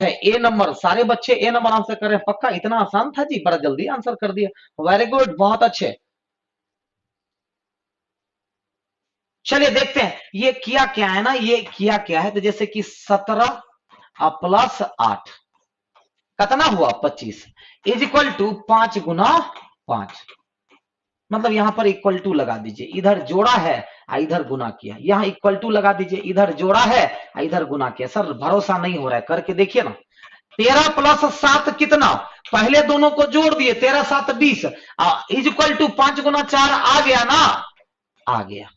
है ए नंबर। सारे बच्चे ए नंबर आंसर कर रहे हैं, पक्का? इतना आसान था जी, बड़ा जल्दी आंसर कर दिया। वेरी गुड, बहुत अच्छे। चलिए देखते हैं ये किया क्या है ना, ये किया क्या है। तो जैसे कि 17 प्लस 8 कितना हुआ 25 इज इक्वल टू 5 गुना 5। मतलब यहां पर इक्वल टू लगा दीजिए, इधर जोड़ा है इधर गुना किया, यहां इक्वल टू लगा दीजिए, इधर जोड़ा है इधर गुना किया। सर भरोसा नहीं हो रहा है, करके देखिए ना। 13 प्लस 7 कितना, पहले दोनों को जोड़ दिए, 13 7 20 इज इक्वल टू 5 गुना 4 आ गया ना, आ गया।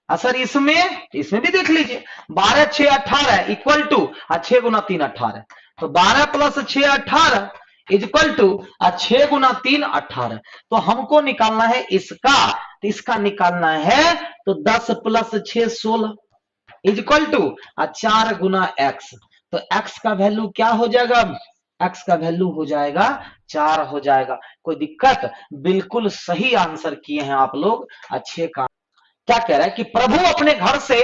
सर इसमें इसमें भी देख लीजिए, 12 6 18 इक्वल टू 6 गुना 3 18। तो 12 प्लस 6 18 इज इक्वल टू 6 गुना 3 18। तो हमको निकालना है इसका, तो इसका निकालना है तो 10 प्लस 6 16 इज इक्वल टू 4 गुना एक्स। तो एक्स का वैल्यू क्या हो जाएगा, एक्स का वैल्यू हो जाएगा 4 हो जाएगा। कोई दिक्कत? बिल्कुल सही आंसर किए हैं आप लोग, अच्छे काम। क्या कह रहा है कि प्रभु अपने घर से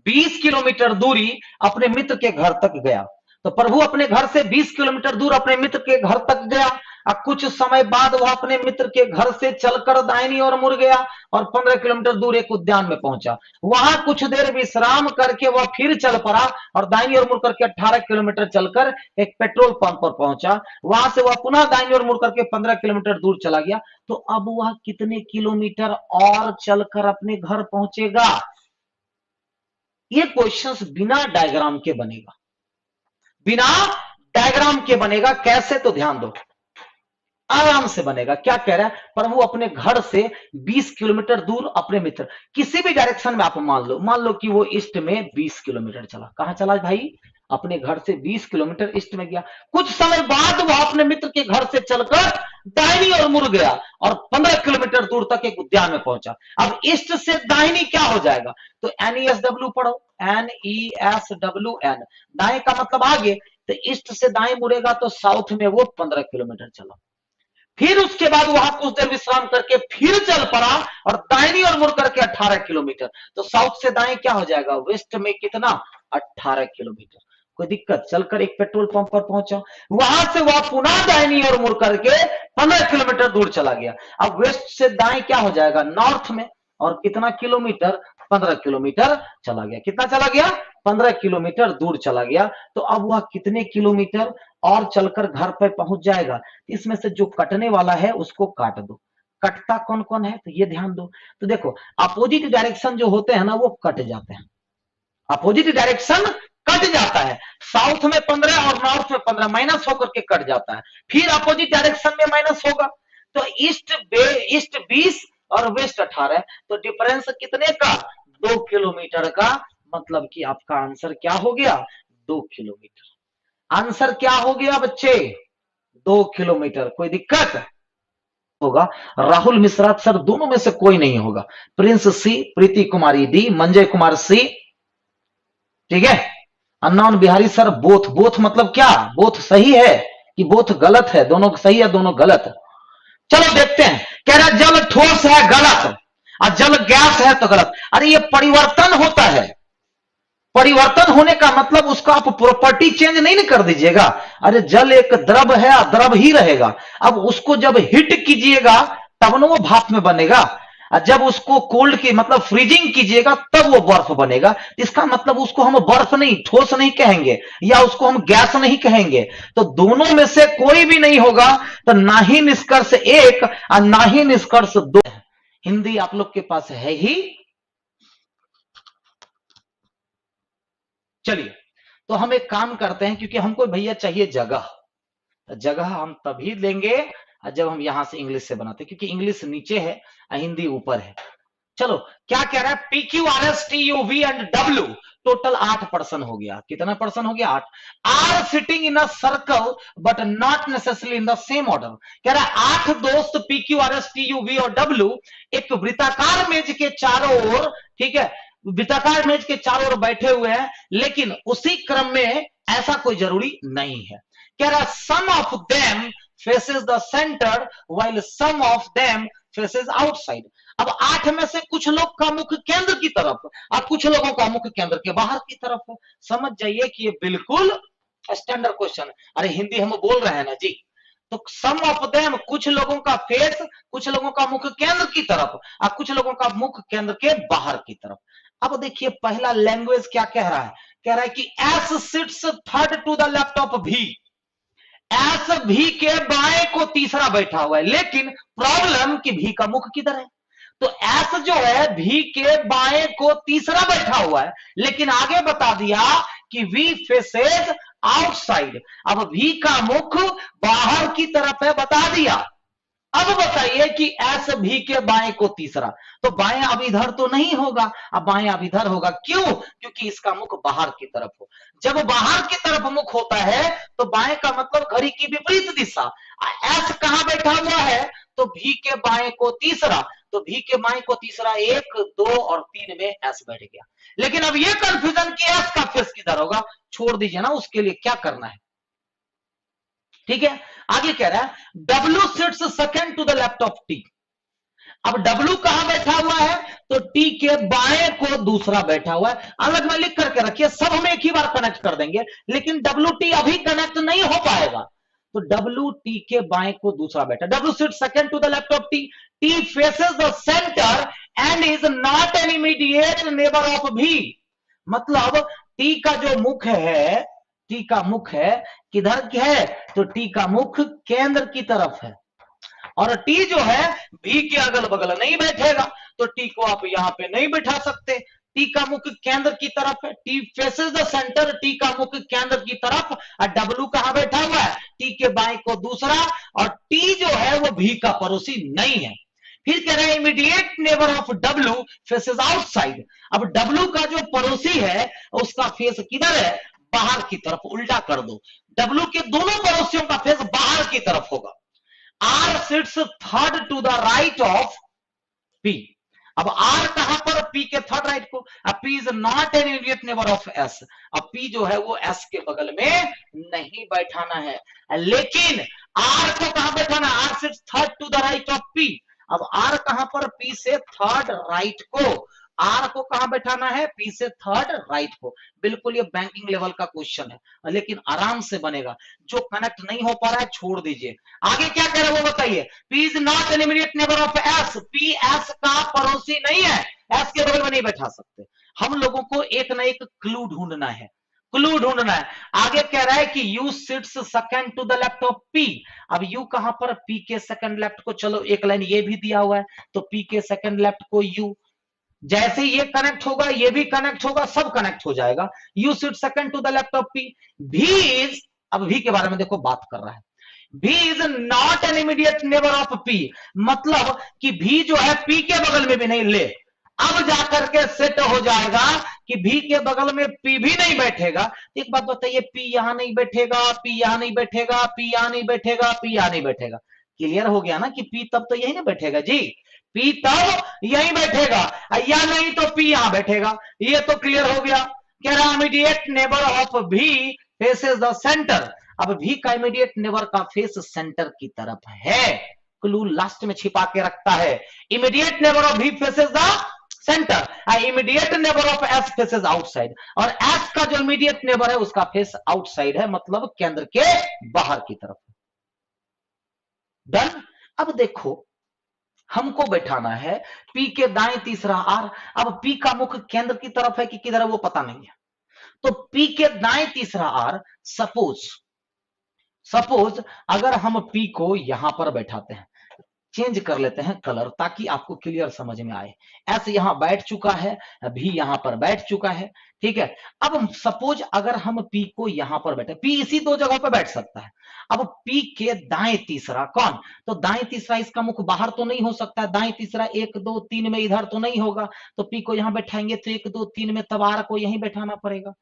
20 किलोमीटर दूरी अपने मित्र के घर तक गया। तो प्रभु अपने घर से 20 किलोमीटर दूर अपने मित्र के घर तक गया। अब कुछ समय बाद वह अपने मित्र के घर से चलकर दाहिनी ओर मुड़ गया और 15 किलोमीटर दूर एक उद्यान में पहुंचा। वहां कुछ देर विश्राम करके वह फिर चल पड़ा और दाहिनी ओर मुड़ करके 18 किलोमीटर चलकर एक पेट्रोल पंप पर पहुंचा। वहां से वह पुनः दाहिनी ओर मुड़ करके 15 किलोमीटर दूर चला गया। तो अब वह कितने किलोमीटर और चलकर अपने घर पहुंचेगा? ये क्वेश्चंस बिना डायग्राम के बनेगा, बिना डायग्राम के बनेगा। कैसे? तो ध्यान दो, आराम से बनेगा। क्या कह रहा है, प्रभु अपने घर से 20 किलोमीटर दूर अपने मित्र, किसी भी डायरेक्शन में आप मान लो कि वो ईस्ट में 20 किलोमीटर चला। कहां चला भाई? अपने घर से 20 किलोमीटर ईस्ट में गया। कुछ समय बाद वह अपने मित्र के घर से चलकर दाहिनी ओर मुड़ गया और 15 किलोमीटर दूर तक एक उद्यान में पहुंचा। अब ईस्ट से दाहिनी क्या हो जाएगा? तो NESW पढ़ो, NESWN, दाएं का मतलब आगे। तो ईस्ट से दाएं मुड़ेगा तो साउथ में वो 15 किलोमीटर चला। फिर उसके बाद वहां कुछ देर विश्राम करके फिर चल पड़ा और दाहिनी ओर मुड़ करके 18 किलोमीटर। तो साउथ से दाएं क्या हो जाएगा? वेस्ट में कितना? 18 किलोमीटर। कोई दिक्कत? चलकर एक पेट्रोल पंप पर पहुंचा, वहां से वह पुनः दाहिनी ओर मुड़ करके 15 किलोमीटर दूर चला गया। अब वेस्ट से दाएं क्या हो जाएगा? नॉर्थ में। और कितना किलोमीटर? 15 किलोमीटर चला गया। कितना चला गया? 15 किलोमीटर दूर चला गया। तो अब वह कितने किलोमीटर और चलकर घर पर पहुंच जाएगा? इसमें से जो कटने वाला है उसको काट दो। कटता कौन कौन है तो ये ध्यान दो। तो देखो अपोजिट डायरेक्शन जो होते हैं ना वो कट जाते हैं, अपोजिट डायरेक्शन कट जाता है। साउथ में 15 और नॉर्थ में 15 माइनस होकर के कट जाता है। फिर अपोजिट डायरेक्शन में माइनस होगा। तो ईस्ट 20 और वेस्ट 18। तो डिफरेंस कितने का? 2 किलोमीटर का। मतलब कि आपका आंसर क्या हो गया? 2 किलोमीटर। आंसर क्या हो गया बच्चे? 2 किलोमीटर। कोई दिक्कत होगा? राहुल मिश्रा सर दोनों में से कोई नहीं होगा। प्रिंस सी, प्रीति कुमारी डी, मंजय कुमार सी, ठीक है। अन्नौन बिहारी सर बोथ। बोथ मतलब क्या? बोथ सही है कि बोथ गलत है? दोनों सही है दोनों गलत? चलो देखते हैं। कह रहा जल ठोस है, गलत। और जल गैस है तो गलत। अरे ये परिवर्तन होता है, परिवर्तन होने का मतलब उसका आप प्रॉपर्टी चेंज नहीं कर दीजिएगा। अरे जल एक द्रव है, द्रव ही रहेगा। अब उसको जब हीट कीजिएगा तब ना वो भाप में बनेगा, और जब उसको कोल्ड की मतलब फ्रीजिंग कीजिएगा तब वो बर्फ बनेगा। इसका मतलब उसको हम बर्फ नहीं, ठोस नहीं कहेंगे, या उसको हम गैस नहीं कहेंगे। तो दोनों में से कोई भी नहीं होगा। तो ना ही निष्कर्ष 1 और ना ही निष्कर्ष 2। हिंदी आप लोग के पास है ही। चलिए तो हम एक काम करते हैं, क्योंकि हमको भैया चाहिए जगह। जगह हम तभी लेंगे जब हम यहां से इंग्लिश से बनाते हैं, क्योंकि इंग्लिश नीचे है हिंदी ऊपर है। चलो क्या कह रहा है? PQRSTUV and W total 8 person हो गया। कितना पर्सन हो गया? 8। Are sitting in a circle but not necessarily in the same order. कह रहा है 8 दोस्त PQRSTUV और W एक वृत्ताकार मेज के चारों ओर, ठीक है, वृत्ताकार मेज के चारों ओर बैठे हुए हैं, लेकिन उसी क्रम में ऐसा कोई जरूरी नहीं है। कह रहा some of them faces the centre while some of them faces outside. अब 8 में से कुछ लोग का मुख केंद्र की तरफ और कुछ लोगों का मुख केंद्र के बाहर की तरफ है। समझ जाइए कि ये बिल्कुल स्टैंडर्ड क्वेश्चन। अरे हिंदी हम बोल रहे हैं ना जी। तो सम ऑफ देम, कुछ लोगों का फेस, कुछ लोगों का मुख केंद्र की तरफ और कुछ लोगों का मुख केंद्र के बाहर की तरफ। अब देखिए पहला लैंग्वेज क्या कह रहा है, कह रहा है कि S sits third to the left of V. S V के बाएं को तीसरा बैठा हुआ है, लेकिन प्रॉब्लम कि भी का मुख किधर है। तो एस जो है भी के बाएं को तीसरा बैठा हुआ है, लेकिन आगे बता दिया कि वी फेसेज आउटसाइड। अब भी का मुख बाहर की तरफ है, बता दिया। अब बताइए कि एस भी के बाएं को तीसरा, तो बाएं अब इधर तो नहीं होगा, अब बाएं अब इधर होगा। क्यों? क्योंकि इसका मुख बाहर की तरफ हो। जब बाहर की तरफ मुख होता है तो बाएं का मतलब घड़ी की विपरीत दिशा। एस कहां बैठा हुआ है? तो भी के बाएं को तीसरा, तो भी के बाएं को तीसरा 1 2 और 3 में एस बैठ गया। लेकिन अब ये कंफ्यूजन कि एस का फेस किधर होगा, छोड़ दीजिए ना, उसके लिए क्या करना है। ठीक है, आगे कह रहा है W sits second to the left of T. अब डब्ल्यू कहां बैठा हुआ है? तो टी के बाएं को दूसरा बैठा हुआ है। अलग में लिख करके रखिए, सब हम एक ही बार कनेक्ट कर देंगे, लेकिन डब्ल्यू टी अभी कनेक्ट नहीं हो पाएगा। तो डब्ल्यू टी के बाएं को दूसरा बैठा, W sit second to the left of T. T faces the centre and is not an immediate neighbour of V. मतलब टी का जो मुख है, टी का मुख है किधर है? तो टी का मुख केंद्र की तरफ है, और टी जो है भी के अगल बगल नहीं बैठेगा, तो टी को आप यहां पे नहीं बैठा सकते। टी का मुख केंद्र की तरफ है, T faces the centre, T का मुख केंद्र की तरफ, और डब्ल्यू कहां बैठा हुआ है? टी के बाएं को दूसरा, और टी जो है वो भी का पड़ोसी नहीं है। फिर कह रहे हैं immediate neighbour of W faces outside. अब डब्ल्यू का जो पड़ोसी है उसका फेस किधर है? बाहर की तरफ। उल्टा कर दो, डब्ल्यू के दोनों पड़ोसियों का फेस बाहर की तरफ होगा। R sits third to the right of P. अब आर कहां पर? पी के थर्ड राइट को। अब P is not an immediate neighbour of S. अब पी जो है वो एस के बगल में नहीं बैठाना है, लेकिन आर को कहां बैठाना? R sits third to the right of P. अब आर कहां पर? पी से थर्ड राइट को। आर को कहां बैठाना है? पी से थर्ड राइट को। बिल्कुल ये बैंकिंग लेवल का क्वेश्चन है, लेकिन आराम से बनेगा। जो कनेक्ट नहीं हो पा रहा है छोड़ दीजिए। आगे क्या कह रहे हैं वो बताइए। P is not an immediate neighbour of S. P S का पड़ोसी नहीं है, एस के बगल में नहीं बैठा सकते। हम लोगों को एक ना एक क्लू ढूंढना है, क्लू ढूंढना है। आगे कह रहा है कि U sits second to the left of P. अब यू कहां पर? पी के सेकंड लेफ्ट को। चलो एक लाइन ये भी दिया हुआ है, तो पी के सेकंड लेफ्ट को यू। जैसे ये कनेक्ट होगा ये भी कनेक्ट होगा, सब कनेक्ट हो जाएगा। U sit second to the left of P. V is, अब भी के बारे में देखो बात कर रहा है, भी is not an immediate neighbour of P. मतलब कि भी जो है पी के बगल में भी नहीं। ले, अब जाकर के सेट हो जाएगा कि भी के बगल में पी भी नहीं बैठेगा। एक बात बताइए, पी यहां नहीं बैठेगा, पी यहां नहीं बैठेगा, पी यहां नहीं बैठेगा, पी यहां नहीं बैठेगा। क्लियर हो गया ना कि पी तब तो यही ना बैठेगा जी, पी तब यहीं बैठेगा, या नहीं तो पी यहां बैठेगा। ये तो क्लियर हो गया। कह रहा इमीडिएट नेबर ऑफ भी फेसेस द सेंटर। अब भी का इमीडिएट नेबर का फेस सेंटर की तरफ है। क्लू लास्ट में छिपा के रखता है। इमीडिएट नेबर ऑफ भी faces the centre, immediate neighbour of S faces outside, और एस का जो इमीडिएट नेबर है उसका फेस आउटसाइड है, मतलब केंद्र के बाहर की तरफ। डन। अब देखो हमको बैठाना है पी के दाएं तीसरा आर। अब पी का मुख केंद्र की तरफ है कि किधर है वो पता नहीं है, तो पी के दाएं तीसरा आर। सपोज अगर हम पी को यहां पर बैठाते हैं, चेंज कर लेते हैं कलर ताकि आपको क्लियर समझ में आए। एस यहां बैठ चुका है, भी यहां पर बैठ चुका है, ठीक है। अब सपोज अगर हम पी को यहां पर बैठे, पी इसी दो जगहों पर बैठ सकता है। अब पी के दाएं तीसरा कौन? तो दाएं तीसरा, इसका मुख बाहर तो नहीं हो सकता, दाएं तीसरा 1 2 3 में इधर तो नहीं होगा, तो पी को यहां बैठाएंगे तो 1 2 3 में, तब आर को यहीं बैठाना पड़ेगा।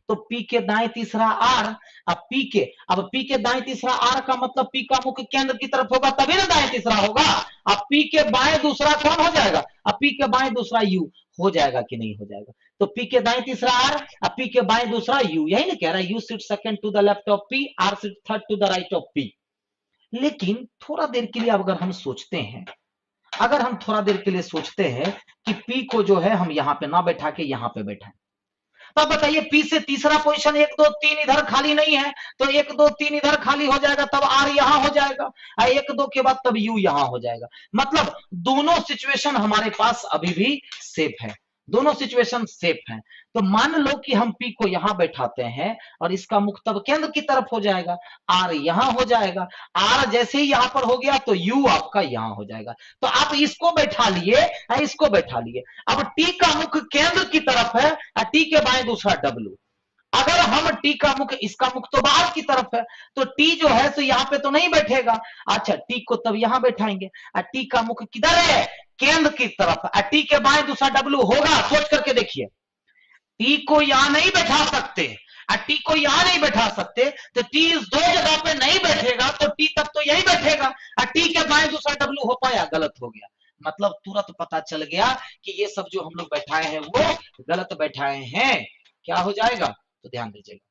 तो पी के दाएं तीसरा आर। अब पी के दाएं तीसरा आर का मतलब पी का मुख केंद्र की तरफ होगा तभी ना दाएं तीसरा होगा। अब पी के बाएं दूसरा कौन हो जाएगा? अब पी के बाएं दूसरा यू हो जाएगा कि नहीं हो जाएगा? तो पी के दाएं तीसरा आर, अब पी के बाएं दूसरा यू। यही ना कह रहा है, U sit second to the left of P, R sit third to the right of P. लेकिन थोड़ा देर के लिए अगर हम सोचते हैं, अगर हम थोड़ा देर के लिए सोचते हैं कि पी को जो है हम यहां पे ना बैठा के यहां पे बैठाएं, तो अब बताइए पी से तीसरा पोजीशन 1 2 3 इधर खाली नहीं है, तो 1 2 3 इधर खाली हो जाएगा, तब आर यहां हो जाएगा, 1 2 के बाद तब यू यहां हो जाएगा। मतलब दोनों सिचुएशन हमारे पास अभी भी सेफ है, दोनों सिचुएशन सेफ हैं। तो मान लो कि हम पी को यहां बैठाते हैं और इसका मुख तब केंद्र की तरफ हो जाएगा, आर यहां हो जाएगा, आर जैसे ही यहां पर हो गया तो यू आपका यहां हो जाएगा। तो आप इसको बैठा लिए, इसको बैठा लिए। अब टी का मुख केंद्र की तरफ है, टी के बाएं दूसरा डब्ल्यू। अगर हम टी का मुख, इसका मुख तो बाहर की तरफ है, तो टी जो है तो यहां पे तो नहीं बैठेगा। अच्छा, टी को तब यहां बैठाएंगे, टी का मुख किधर है, केंद्र की तरफ, टी के बाएं दूसरा डब्ल्यू होगा। सोच करके देखिए, टी को यहां नहीं बैठा सकते, टी को यहां नहीं बैठा सकते, तो टी इस दो जगह पे नहीं बैठेगा, तो टी तब तो यही बैठेगा, टी के बाएं दूसरा डब्ल्यू हो पाया, गलत हो गया। मतलब तुरंत पता चल गया कि ये सब जो हम लोग बैठाए हैं वो गलत बैठाए हैं। क्या हो जाएगा, तो ध्यान दीजिएगा।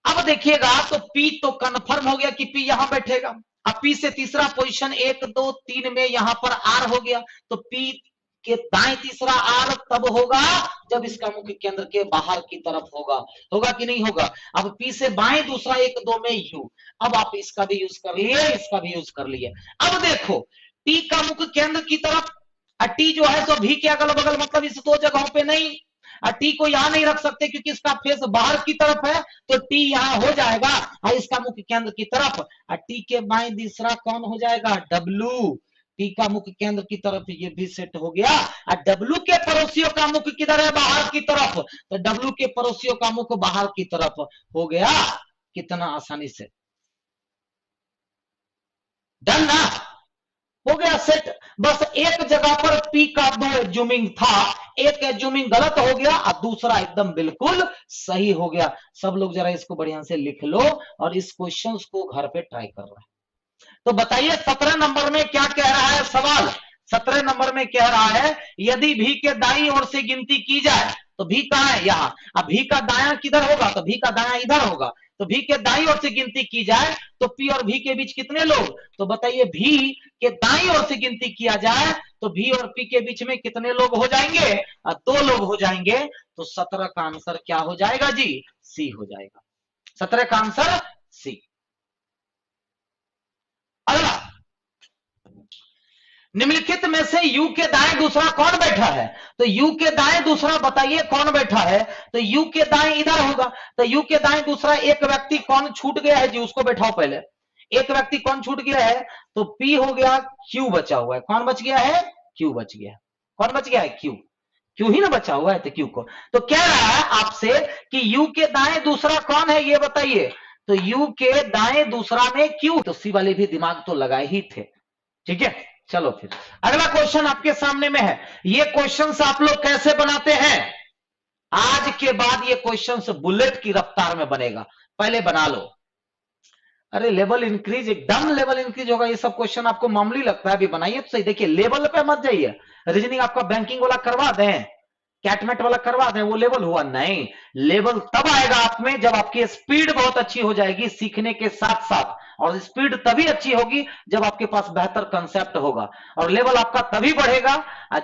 अब देखिएगा तो पी तो कंफर्म हो गया कि पी यहां बैठेगा। अब पी से तीसरा पोजीशन 1 2 3 में यहां पर आर हो गया, तो पी के दाएं तीसरा आर तब होगा जब इसका मुख्य केंद्र के बाहर की तरफ होगा। होगा कि नहीं होगा। अब पी से बाएं दूसरा 1 2 में यू। अब आप इसका भी यूज कर लिए, इसका भी यूज कर लिए। अब देखो टी का मुख्य केंद्र की तरफ, टी जो है तो भी के अगल बगल, मतलब इस दो जगहों पे नहीं, टी को यहां नहीं रख सकते क्योंकि इसका फेस बाहर की तरफ है, तो टी यहां हो जाएगा इसका मुख्य केंद्र की तरफ। टी के बाएं तीसरा कौन हो जाएगा, डब्ल्यू। टी का मुख्य केंद्र की तरफ ये भी सेट हो गया। डब्ल्यू के पड़ोसियों का मुख किधर है, बाहर की तरफ, तो डब्ल्यू के पड़ोसियों का मुख बाहर की तरफ हो गया। कितना आसानी से, डन ना, हो गया सेट। बस एक जगह पर पी का दो एज्यूमिंग था, एक एज्यूमिंग गलत हो गया और दूसरा एकदम बिल्कुल सही हो गया। सब लोग जरा इसको बढ़िया से लिख लो और इस क्वेश्चन को घर पे ट्राई कर रहे हैं। तो बताइए 17 नंबर में क्या कह रहा है सवाल। 17 नंबर में कह रहा है यदि भी के दाईं ओर से गिनती की जाए, तो भी कहां है, यहां। अब भी का दाया किधर होगा, तो भी का दाया इधर होगा। तो भी के दाईं ओर से गिनती की जाए तो पी और भी के बीच कितने लोग, तो बताइए भी के दाईं ओर से गिनती किया जाए तो भी और पी के बीच में कितने लोग हो जाएंगे, 2 लोग हो जाएंगे। तो 17 का आंसर क्या हो जाएगा जी, सी हो जाएगा। 17 का आंसर सी। अगला, निम्नलिखित में से यू के दाएं दूसरा कौन बैठा है, तो यू के दाएं दूसरा बताइए कौन बैठा है, तो यू के दाएं इधर होगा। तो यू के दाएं दूसरा एक व्यक्ति कौन छूट गया है जी, उसको बैठाओ पहले। एक व्यक्ति कौन छूट गया है, तो पी हो गया, क्यू बचा हुआ है। कौन बच गया है, क्यू बच गया है। कौन बच गया है, क्यू। क्यू ही ना बचा हुआ है, तो क्यू को। तो कह रहा है आपसे कि यू के दाएं दूसरा कौन है ये बताइए, तो यू के दाएं दूसरा में क्यू, तो सी वाले भी दिमाग तो लगाए ही थे। ठीक है, चलो फिर अगला क्वेश्चन आपके सामने में है। ये क्वेश्चंस आप लोग कैसे बनाते हैं, आज के बाद ये क्वेश्चंस बुलेट की रफ्तार में बनेगा, पहले बना लो। अरे लेवल इंक्रीज, एकदम लेवल इंक्रीज होगा। ये सब क्वेश्चन आपको मामूली लगता है, अभी बनाइए तो सही। देखिए लेवल पे मत जाइए, रीजनिंग आपका बैंकिंग वाला करवा दें, कैटमेट वाला करवा दें, वो लेवल हुआ नहीं। लेवल तब आएगा आप में जब आपकी स्पीड बहुत अच्छी हो जाएगी सीखने के साथ साथ, और स्पीड तभी अच्छी होगी जब आपके पास बेहतर कंसेप्ट होगा। और लेवल आपका तभी बढ़ेगा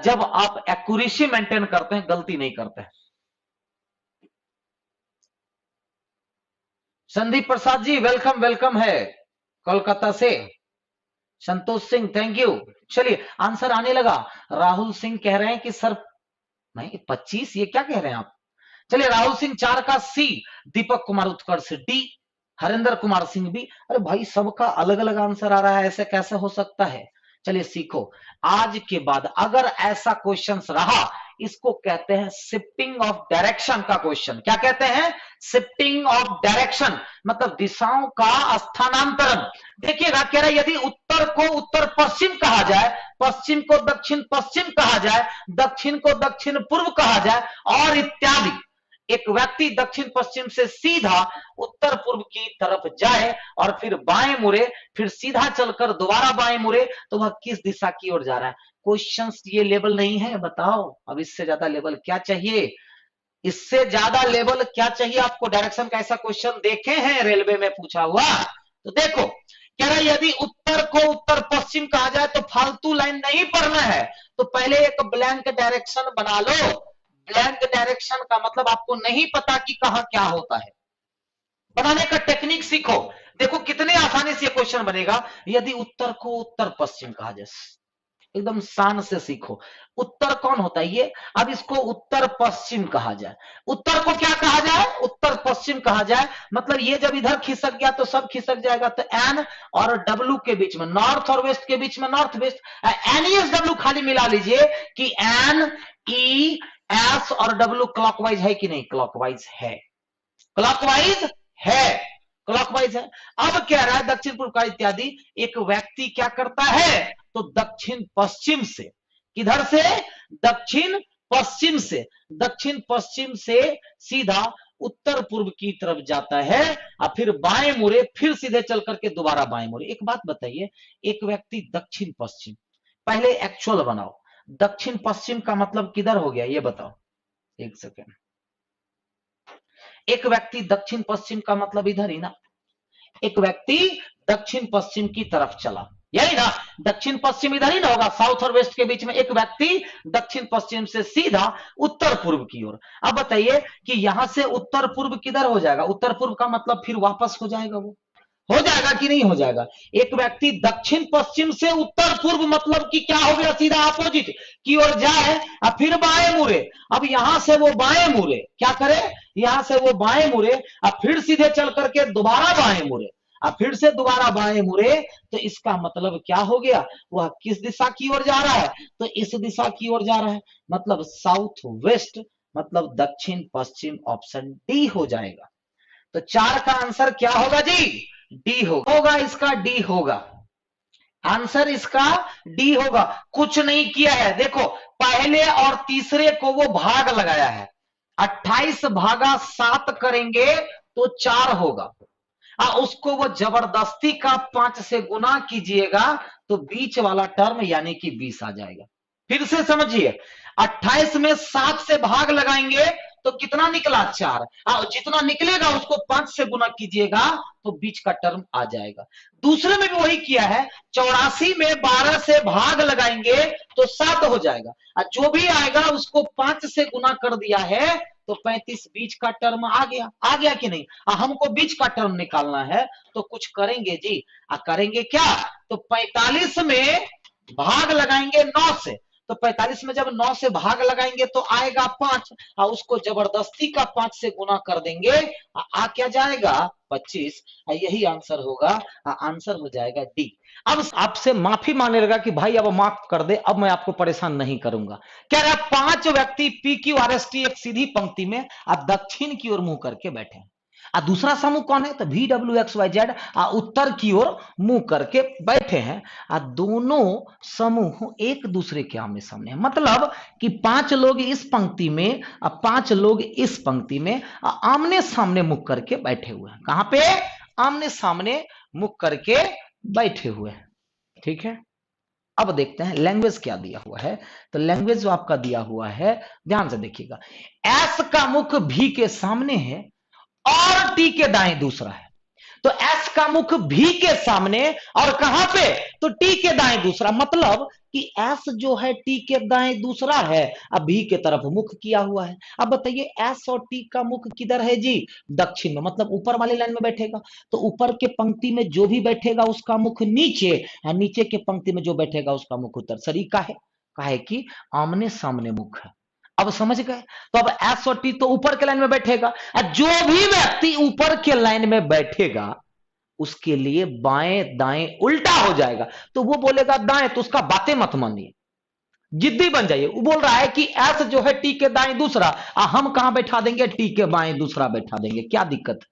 जब आप एक्यूरेसी मेंटेन करते हैं, गलती नहीं करते हैं। संदीप प्रसाद जी वेलकम, वेलकम है कोलकाता से। Santosh Singh thank you. चलिए आंसर आने लगा। राहुल सिंह कह रहे हैं कि सर नहीं 25, ये क्या कह रहे हैं आप। चलिए राहुल सिंह 4 का सी, दीपक कुमार उत्कर्ष डी, हरिंदर कुमार सिंह भी। अरे भाई सबका अलग अलग आंसर आ रहा है, ऐसे कैसे हो सकता है। चलिए सीखो, आज के बाद अगर ऐसा क्वेश्चन रहा, इसको कहते हैं शिफ्टिंग ऑफ डायरेक्शन का क्वेश्चन। क्या कहते हैं, शिफ्टिंग ऑफ डायरेक्शन, मतलब दिशाओं का स्थानांतरण। देखिएगा कह रहा है यदि उत्तर को उत्तर पश्चिम कहा जाए, पश्चिम को दक्षिण पश्चिम कहा जाए, दक्षिण को दक्षिण पूर्व कहा जाए और इत्यादि। एक व्यक्ति दक्षिण पश्चिम से सीधा उत्तर पूर्व की तरफ जाए और फिर बाएं मुड़े, फिर सीधा चलकर दोबारा बाएं मुड़े, तो वह किस दिशा की ओर जा रहा है। क्वेश्चंस ये लेवल नहीं है, बताओ अब इससे ज्यादा लेवल क्या चाहिए, इससे ज्यादा लेवल क्या चाहिए आपको। डायरेक्शन का ऐसा क्वेश्चन देखे हैं रेलवे में पूछा हुआ, तो देखो कह रहा है यदि उत्तर को उत्तर पश्चिम कहा जाए तो फालतू लाइन नहीं पढ़ना है, तो पहले एक ब्लैंक डायरेक्शन बना लो, ब्लैंक डायरेक्शन का मतलब आपको नहीं पता कि कहां क्या होता है, बनाने का टेक्निक सीखो। देखो कितने आसानी से क्वेश्चन बनेगा। यदि उत्तर को उत्तर पश्चिम कहा जाए, एकदम शान से सीखो। उत्तर कौन होता है ये, अब इसको उत्तर पश्चिम कहा जाए। उत्तर को क्या कहा जाए, उत्तर पश्चिम कहा जाए। मतलब ये जब इधर खिसक गया तो सब खिसक जाएगा। तो एन और डब्ल्यू के बीच में, नॉर्थ और वेस्ट के बीच में north west, N E S W खाली मिला लीजिए कि एन ई एस और डब्ल्यू क्लॉकवाइज है कि नहीं, क्लॉकवाइज है, क्लॉकवाइज है, क्लॉकवाइज है। अब कह रहा है दक्षिण पूर्व का इत्यादि, एक व्यक्ति क्या करता है, तो दक्षिण पश्चिम से, किधर से, दक्षिण पश्चिम से, दक्षिण पश्चिम से सीधा उत्तर पूर्व की तरफ जाता है और फिर बाएं मुड़े, फिर सीधे चल करके दोबारा बाएं मुड़े। एक बात बताइए, एक व्यक्ति दक्षिण पश्चिम, पहले एक्चुअल बनाओ, दक्षिण पश्चिम का मतलब किधर हो गया ये बताओ, एक सेकेंड। एक व्यक्ति दक्षिण पश्चिम का मतलब इधर ही ना, एक व्यक्ति दक्षिण पश्चिम की तरफ चला, यही ना, दक्षिण पश्चिम इधर ही ना होगा, साउथ और वेस्ट के बीच में। एक व्यक्ति दक्षिण पश्चिम से सीधा उत्तर पूर्व की ओर। अब बताइए कि यहां से उत्तर पूर्व किधर हो जाएगा, उत्तर पूर्व का मतलब फिर वापस हो जाएगा, वो हो जाएगा कि नहीं हो जाएगा। एक व्यक्ति दक्षिण पश्चिम से उत्तर पूर्व मतलब कि क्या हो गया, सीधा अपोजिट की ओर जाए और फिर बाएं मुड़े। अब यहां से वो बाएं मुड़े, क्या करे, यहां से वो बाएं मुड़े और फिर सीधे चल करके दोबारा बाएं मुड़े और फिर से दोबारा बाएं मुड़े। तो इसका मतलब क्या हो गया, वह किस दिशा की ओर जा रहा है, तो इस दिशा की ओर जा रहा है, मतलब साउथ वेस्ट, मतलब दक्षिण पश्चिम। ऑप्शन डी हो जाएगा। तो 4 का आंसर क्या होगा जी, डी होगा, इसका डी होगा, आंसर इसका डी होगा। कुछ नहीं किया है, देखो पहले और तीसरे को वो भाग लगाया है, 28 भागा 7 करेंगे तो 4 होगा, उसको वो जबरदस्ती का 5 से गुना कीजिएगा तो बीच वाला टर्म यानी कि 20 आ जाएगा। फिर से समझिए, 28 में 7 से भाग लगाएंगे तो कितना निकला, 4, जितना निकलेगा उसको 5 से गुना कीजिएगा तो बीच का टर्म आ जाएगा। दूसरे में भी वही किया है, 84 में 12 से भाग लगाएंगे तो 7 हो जाएगा, और जो भी आएगा उसको 5 से गुना कर दिया है तो 35 बीच का टर्म आ गया कि नहीं। हमको बीच का टर्म निकालना है तो कुछ करेंगे जी, करेंगे क्या, तो 45 में भाग लगाएंगे 9 से, तो 45 में जब 9 से भाग लगाएंगे तो आएगा 5, और उसको जबरदस्ती का 5 से गुना कर देंगे, क्या जाएगा 25, यही आंसर होगा, आंसर हो जाएगा डी। अब आपसे माफी मांगने लगा कि भाई अब माफ कर दे, अब मैं आपको परेशान नहीं करूंगा। कह रहा 5 व्यक्ति P Q R S T एक सीधी पंक्ति में दक्षिण की ओर मुंह करके बैठे हैं, दूसरा समूह कौन है, तो V W X Y Z उत्तर की ओर मुंह करके बैठे हैं, दोनों समूह एक दूसरे के आमने सामने है। मतलब कि 5 लोग इस पंक्ति में, 5 लोग इस पंक्ति में आमने सामने मुख करके बैठे हुए हैं। कहां पे, आमने सामने मुख करके बैठे हुए हैं, ठीक है। अब देखते हैं लैंग्वेज क्या दिया हुआ है। तो लैंग्वेज जो आपका दिया हुआ है, ध्यान से देखिएगा, एस का मुख भी के सामने है और टी के दाएं दूसरा है। तो एस का मुख भी के सामने और कहां पे, तो टी के दाएं दूसरा। मतलब कि एस जो है टी के दाएं दूसरा है, अब भी के तरफ मुख किया हुआ है। अब बताइए एस और टी का मुख किधर है जी, दक्षिण में, मतलब ऊपर वाली लाइन में बैठेगा। तो ऊपर के पंक्ति में जो भी बैठेगा उसका मुख नीचे, नीचे के पंक्ति में जो बैठेगा उसका मुख उत्तर। सरीका है, काहे कि आमने सामने मुख है। अब समझ गए। तो अब एस और टी तो ऊपर के लाइन में बैठेगा, जो भी व्यक्ति ऊपर के लाइन में बैठेगा उसके लिए बाएं दाएं उल्टा हो जाएगा। तो वो बोलेगा दाएं, तो उसका बातें मत मानिए, जिद्दी बन जाइए। वो बोल रहा है कि एस जो है टी के दाएं दूसरा, हम कहां बैठा देंगे, टी के बाएं दूसरा बैठा देंगे, क्या दिक्कत है।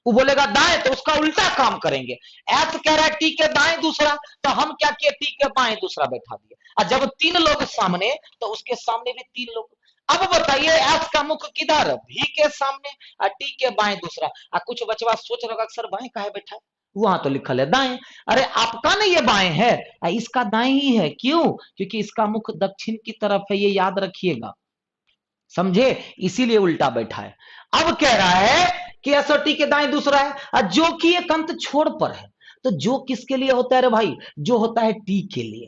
वो बोलेगा दाएं तो उसका उल्टा काम करेंगे। एस कह रहा है टी के दाएं दूसरा, तो हम क्या किए, टी के बाएं दूसरा बैठा दिए। और जब 3 लोग सामने तो उसके सामने भी 3 लोग। अब बताइए एस का मुख किधर, भी के सामने और टी के बाएं दूसरा। कुछ बचवा सोच रहा सर बाएं काहे बैठा है, वहां तो लिखल है दाएं। अरे आपका नहीं, ये बाएं है, इसका दाएं ही है। क्यों, क्योंकि इसका मुख दक्षिण की तरफ है, ये याद रखिएगा, समझे, इसीलिए उल्टा बैठा है। अब कह रहा है कि एस और टी के दाएं दूसरा है, जो कि एक अंत छोड़ पर है। तो जो किसके लिए होता है रे भाई, जो होता है टी के लिए।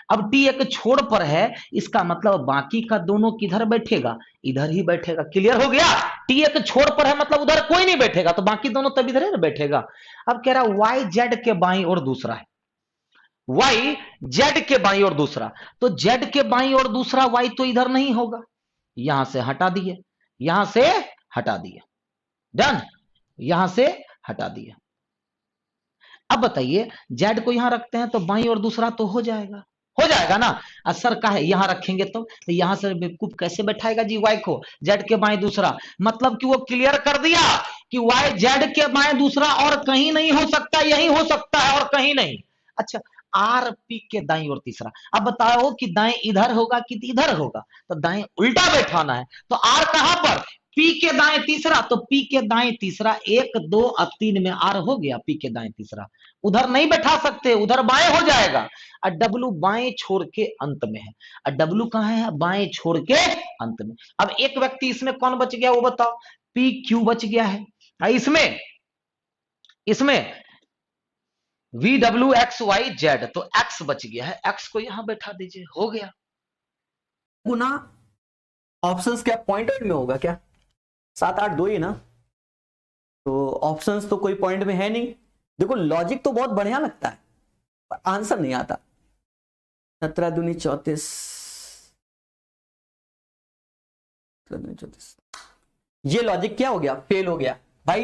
अब टी एक छोर पर है, इसका मतलब बाकी का दोनों किधर बैठेगा, इधर ही बैठेगा। क्लियर हो गया? टी एक छोर पर है मतलब उधर कोई नहीं बैठेगा, तो बाकी दोनों तब इधर ही बैठेगा। अब कह रहा वाई जेड के बाईं ओर दूसरा है, वाई जेड के बाईं ओर दूसरा, तो जेड के बाईं ओर दूसरा वाई तो इधर नहीं होगा, यहां से हटा दिए, यहां से हटा दिए, डन, यहां से हटा दिए। अब बताइए जेड को यहां रखते हैं तो बाईं और दूसरा तो हो जाएगा ना। असर का है यहां रखेंगे तो यहां से बेवकूफ कैसे बैठाएगा जी वाई को, जेड के बाएं दूसरा, मतलब कि वो क्लियर कर दिया कि वाई जेड के बाएं दूसरा और कहीं नहीं हो सकता, यही हो सकता है और कहीं नहीं। अच्छा, आर पी के दाईं और तीसरा, अब बताओ कि दाएं इधर होगा कि इधर होगा, तो दाएं उल्टा बैठाना है, तो आर कहां पर, पी के दाएं तीसरा, तो पी के दाएं तीसरा 1 2 और 3 में आर हो गया, पी के दाएं तीसरा उधर नहीं बैठा सकते, उधर बाएं हो जाएगा। और डब्लू बाएं छोर के अंत में है, और डब्लू कहां है, बाएं छोर के अंत में। अब एक व्यक्ति इसमें कौन बच गया वो बताओ, पी क्यू बच गया है, इसमें V W X Y Z, तो एक्स बच गया है, एक्स को यहां बैठा दीजिए, हो गया। गुना ऑप्शंस क्या पॉइंट में होगा क्या, 7 8 2 ही ना, तो ऑप्शंस तो कोई पॉइंट में है नहीं। देखो लॉजिक तो बहुत बढ़िया लगता है पर आंसर नहीं आता। 17 दूनी 34, ये लॉजिक क्या हो गया, फेल हो गया भाई।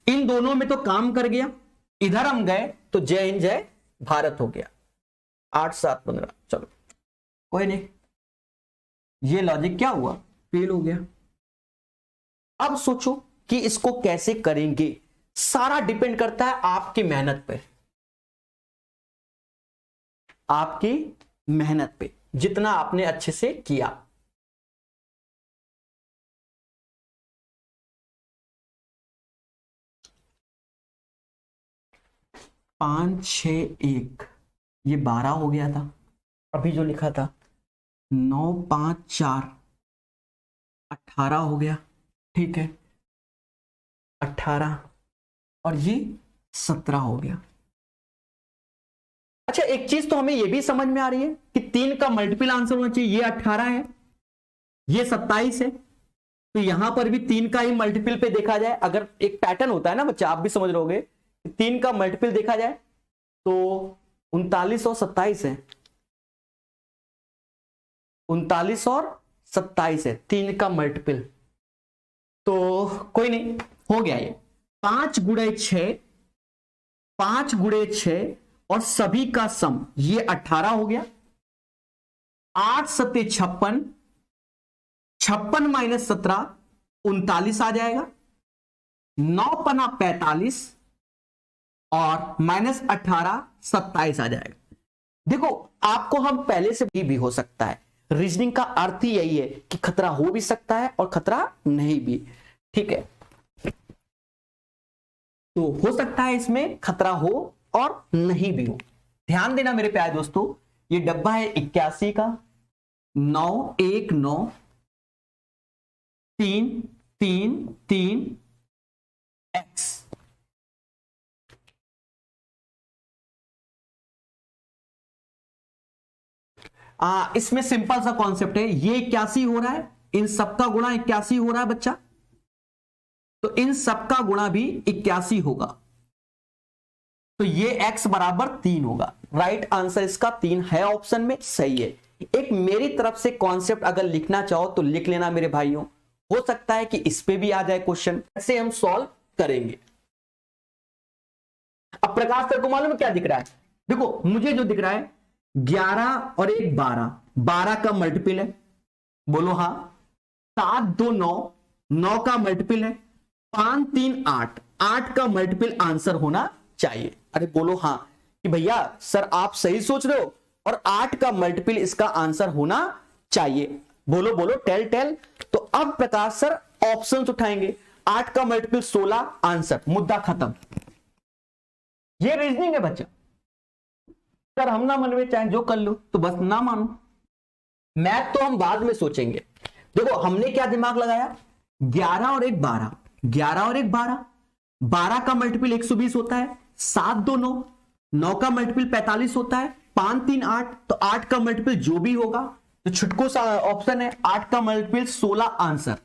इन दोनों में तो काम कर गया, इधर हम गए तो जय हिंद जय भारत हो गया। 8 7 15, चलो कोई नहीं, ये लॉजिक क्या हुआ, फेल हो गया। अब सोचो कि इसको कैसे करेंगे, सारा डिपेंड करता है आपकी मेहनत पे, आपकी मेहनत पे, जितना आपने अच्छे से किया। पांच 6 1, ये 12 हो गया था अभी जो लिखा था। 9 5 4, 18 हो गया, ठीक है 18, और ये 17 हो गया। अच्छा एक चीज तो हमें ये भी समझ में आ रही है कि 3 का मल्टीपल आंसर होना चाहिए, ये 18 है, ये 27 है, तो यहां पर भी 3 का ही मल्टीपल पे देखा जाए, अगर एक पैटर्न होता है ना बच्चा, आप भी समझ रहोगे, 3 का मल्टीपल देखा जाए तो 39 और 27 है, 39 और 27 है 3 का मल्टीपल, तो कोई नहीं, हो गया ये 5 गुणे 6, 5 गुणे 6 और सभी का सम, ये 18 हो गया। 8 7 56, 56 माइनस 17 39 आ जाएगा। 9 पना 45 और माइनस 18 27 आ जाएगा। देखो आपको हम पहले से भी हो सकता है, रीजनिंग का अर्थ ही यही है कि खतरा हो भी सकता है और खतरा नहीं भी, ठीक है, तो हो सकता है इसमें खतरा हो और नहीं भी हो। ध्यान देना मेरे प्यारे दोस्तों, ये डब्बा है 81 का, 9 1 9 3 3 3 x, इसमें सिंपल सा कॉन्सेप्ट है, ये 81 हो रहा है, इन सबका गुणा 81 हो रहा है बच्चा, तो इन सबका गुणा भी 81 होगा, तो ये x बराबर 3 होगा। राइट आंसर इसका 3 है, ऑप्शन में सही है। एक मेरी तरफ से कॉन्सेप्ट अगर लिखना चाहो तो लिख लेना मेरे भाइयों, हो सकता है कि इस पे भी आ जाए क्वेश्चन, ऐसे हम सॉल्व करेंगे। अब प्रकाश सर को मालूम है क्या दिख रहा है, देखो मुझे जो दिख रहा है 11 और 1 12, 12 का मल्टीपल है, बोलो हाँ। 7 2 9, 9 का मल्टीपल है। 5 3 8, 8 का मल्टीपल आंसर होना चाहिए। अरे बोलो हाँ कि भैया सर आप सही सोच रहे हो, और 8 का मल्टीपल इसका आंसर होना चाहिए, बोलो बोलो टेल टेल। तो अब प्रकाश सर ऑप्शंस उठाएंगे, 8 का मल्टीपल 16, आंसर, मुद्दा खत्म। ये रीजनिंग है बच्चा। सर हम ना मनवे चाहे जो कर लो, तो बस ना मानो, मैथ तो हम बाद में सोचेंगे। देखो हमने क्या दिमाग लगाया, 11 और 1 12, 11 और 1 12, 12 का मल्टीपल 120 होता है। 7 2 9, 9 का मल्टीपल 45 होता है। 5 3 8, तो 8 का मल्टीपल जो भी होगा, तो छुटको सा ऑप्शन है 8 का मल्टीपल 16 आंसर,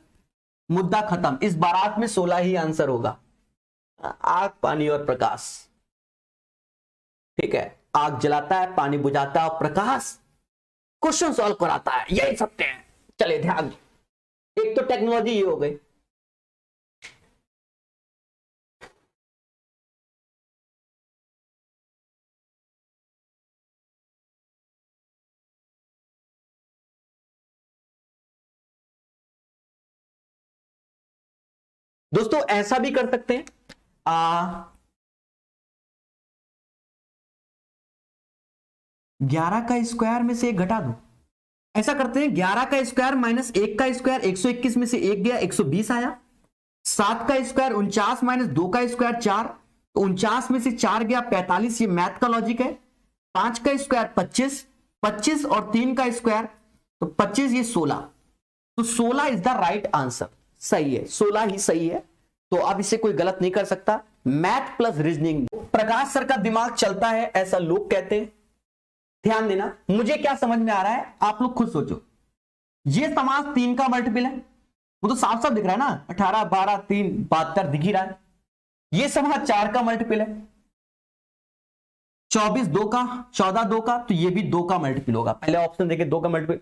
मुद्दा खत्म। इस बारात में 16 ही आंसर होगा। आग, पानी और प्रकाश, ठीक है, आग जलाता है, पानी बुझाता है और प्रकाश क्वेश्चन सॉल्व कराता है, यही सत्य है। चलिए ध्यान, एक तो टेक्नोलॉजी ये हो गई। दोस्तों ऐसा भी कर सकते हैं, 11 का स्क्वायर में से 1 घटा दो। ऐसा करते हैं, 11 का स्क्वायर माइनस 1 का स्क्वायर, 121 में से 1 गया 120 आया। 7 का स्क्वायर 49 माइनस 2 का स्क्वायर 4, तो 49 में से 4 गया 45। ये मैथ का लॉजिक है। 5 का स्क्वायर 25, 25 और 3 का स्क्वायर तो 25, ये 16, तो 16 इज द राइट आंसर। सही है, 16 ही सही है, तो अब इसे कोई गलत नहीं कर सकता। मैथ प्लस रीजनिंग, प्रकाश सर का दिमाग चलता है ऐसा लोग कहते हैं। ध्यान देना, मुझे क्या समझ में आ रहा है आप लोग खुद सोचो। ये समास 3 का मल्टीपल है, वो तो साफ साफ दिख रहा है ना, 18 12 3 72 दिख ही रहा है। ये समास 4 का मल्टीपल है, 24 2 का, 14 2 का, तो ये भी 2 का मल्टीपल होगा। पहले ऑप्शन देखे 2 का मल्टीपल,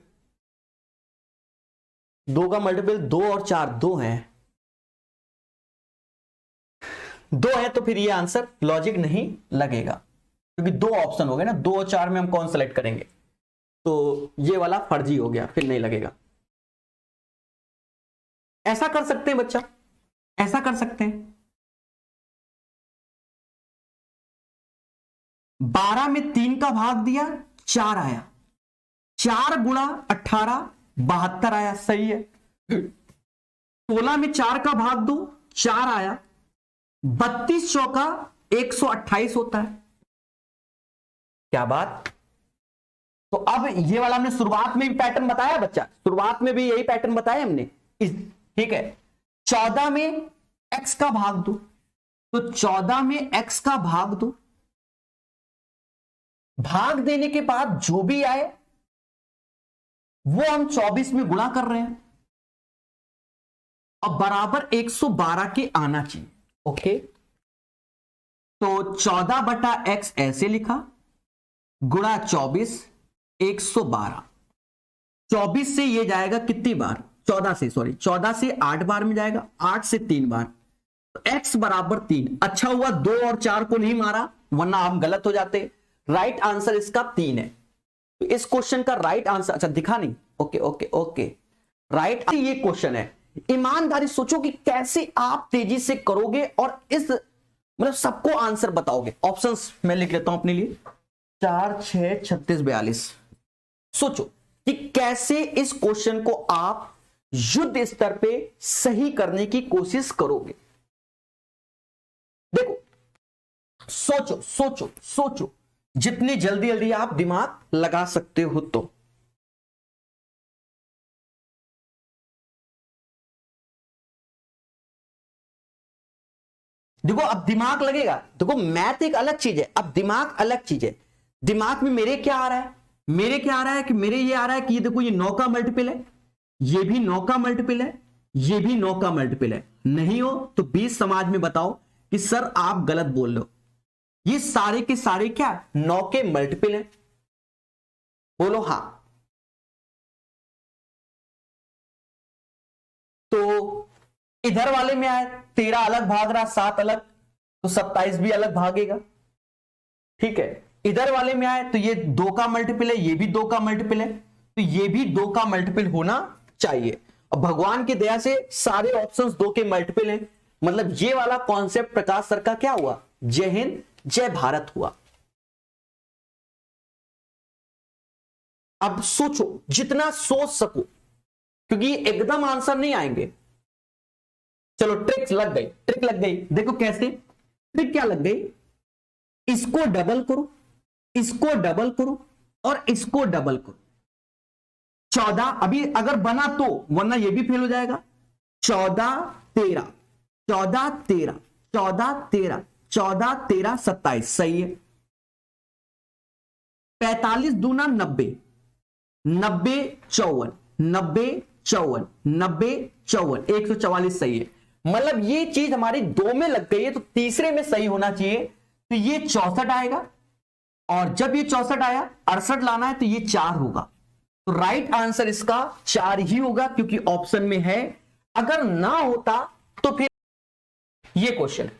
2 का मल्टीपल 2 और 4 2 है, 2 है, तो फिर ये आंसर लॉजिक नहीं लगेगा, क्योंकि 2 ऑप्शन हो गए ना, 2 और 4 में हम कौन सेलेक्ट करेंगे, तो ये वाला फर्जी हो गया, फिर नहीं लगेगा। ऐसा कर सकते हैं बच्चा, ऐसा कर सकते हैं, 12 में 3 का भाग दिया 4 आया, 4 गुणा 18 72 आया, सही है। 16 में 4 का भाग दो 4 आया, 32 चौका 128 होता है। क्या बात। तो अब ये वाला हमने शुरुआत में भी पैटर्न बताया बच्चा, शुरुआत में भी यही पैटर्न बताया हमने, ठीक है। 14 में x का भाग दो, तो 14 में x का भाग दो, भाग देने के बाद जो भी आए वो हम 24 में गुणा कर रहे हैं, अब बराबर 112 के आना चाहिए। ओके, तो 14 बटा x ऐसे लिखा, गुणा 24 112। 24 से ये जाएगा कितनी बार, 14 से 8 बार में जाएगा, 8 से 3 बार, तो x बराबर 3। अच्छा हुआ 2 और 4 को नहीं मारा, वरना हम गलत हो जाते। राइट आंसर इसका 3 है। तो इस क्वेश्चन का राइट आंसर, अच्छा दिखा नहीं, ओके ओके ओके, राइट ये क्वेश्चन है। ईमानदारी सोचो कि कैसे आप तेजी से करोगे और इस मतलब सबको आंसर बताओगे। ऑप्शंस मैं लिख लेता हूं अपने लिए, 4 6 36 42। सोचो कि कैसे इस क्वेश्चन को आप युद्ध स्तर पे सही करने की कोशिश करोगे। देखो, सोचो सोचो सोचो, जितनी जल्दी जल्दी आप दिमाग लगा सकते हो। तो देखो, अब दिमाग लगेगा। देखो, मैथ एक अलग चीज है, अब दिमाग अलग चीज है। दिमाग में मेरे क्या आ रहा है, मेरे क्या आ रहा है कि मेरे ये आ रहा है कि ये देखो, ये 9 का मल्टीपल है, ये भी 9 का मल्टीपल है, ये भी 9 का मल्टीपल है। नहीं हो तो 20 समाज में बताओ कि सर आप गलत बोल रहे हो। ये सारे के सारे क्या 9 के मल्टीपल है, बोलो हां। तो इधर वाले में आए 13 अलग भाग रहा, 7 अलग, तो 27 भी अलग भागेगा, ठीक है। इधर वाले में आए तो ये 2 का मल्टीपल है, ये भी 2 का मल्टीपल है, तो ये भी 2 का मल्टीपल होना चाहिए। अब भगवान की दया से सारे ऑप्शंस 2 के मल्टीपल हैं, मतलब ये वाला कॉन्सेप्ट प्रकाश सर का क्या हुआ, जय हिंद जय भारत हुआ। अब सोचो, जितना सोच सको, क्योंकि एकदम आंसर नहीं आएंगे। चलो ट्रिक लग गई, ट्रिक लग गई। देखो कैसे ट्रिक क्या लग गई, इसको डबल करो, इसको डबल करो और इसको डबल करो। 14 अभी अगर बना तो, वरना ये भी फेल हो जाएगा। 14 13 14 13 14 13 14 13 27, सही है। 45 दूना 90, 90 54, 90 54, 90 54, 144 सही है। मतलब ये चीज हमारी 2 में लग गई है तो तीसरे में सही होना चाहिए, तो ये 64 आएगा। और जब ये 64 आया 68 लाना है तो ये 4 होगा। तो राइट आंसर इसका 4 ही होगा क्योंकि ऑप्शन में है। अगर ना होता तो फिर ये क्वेश्चन है,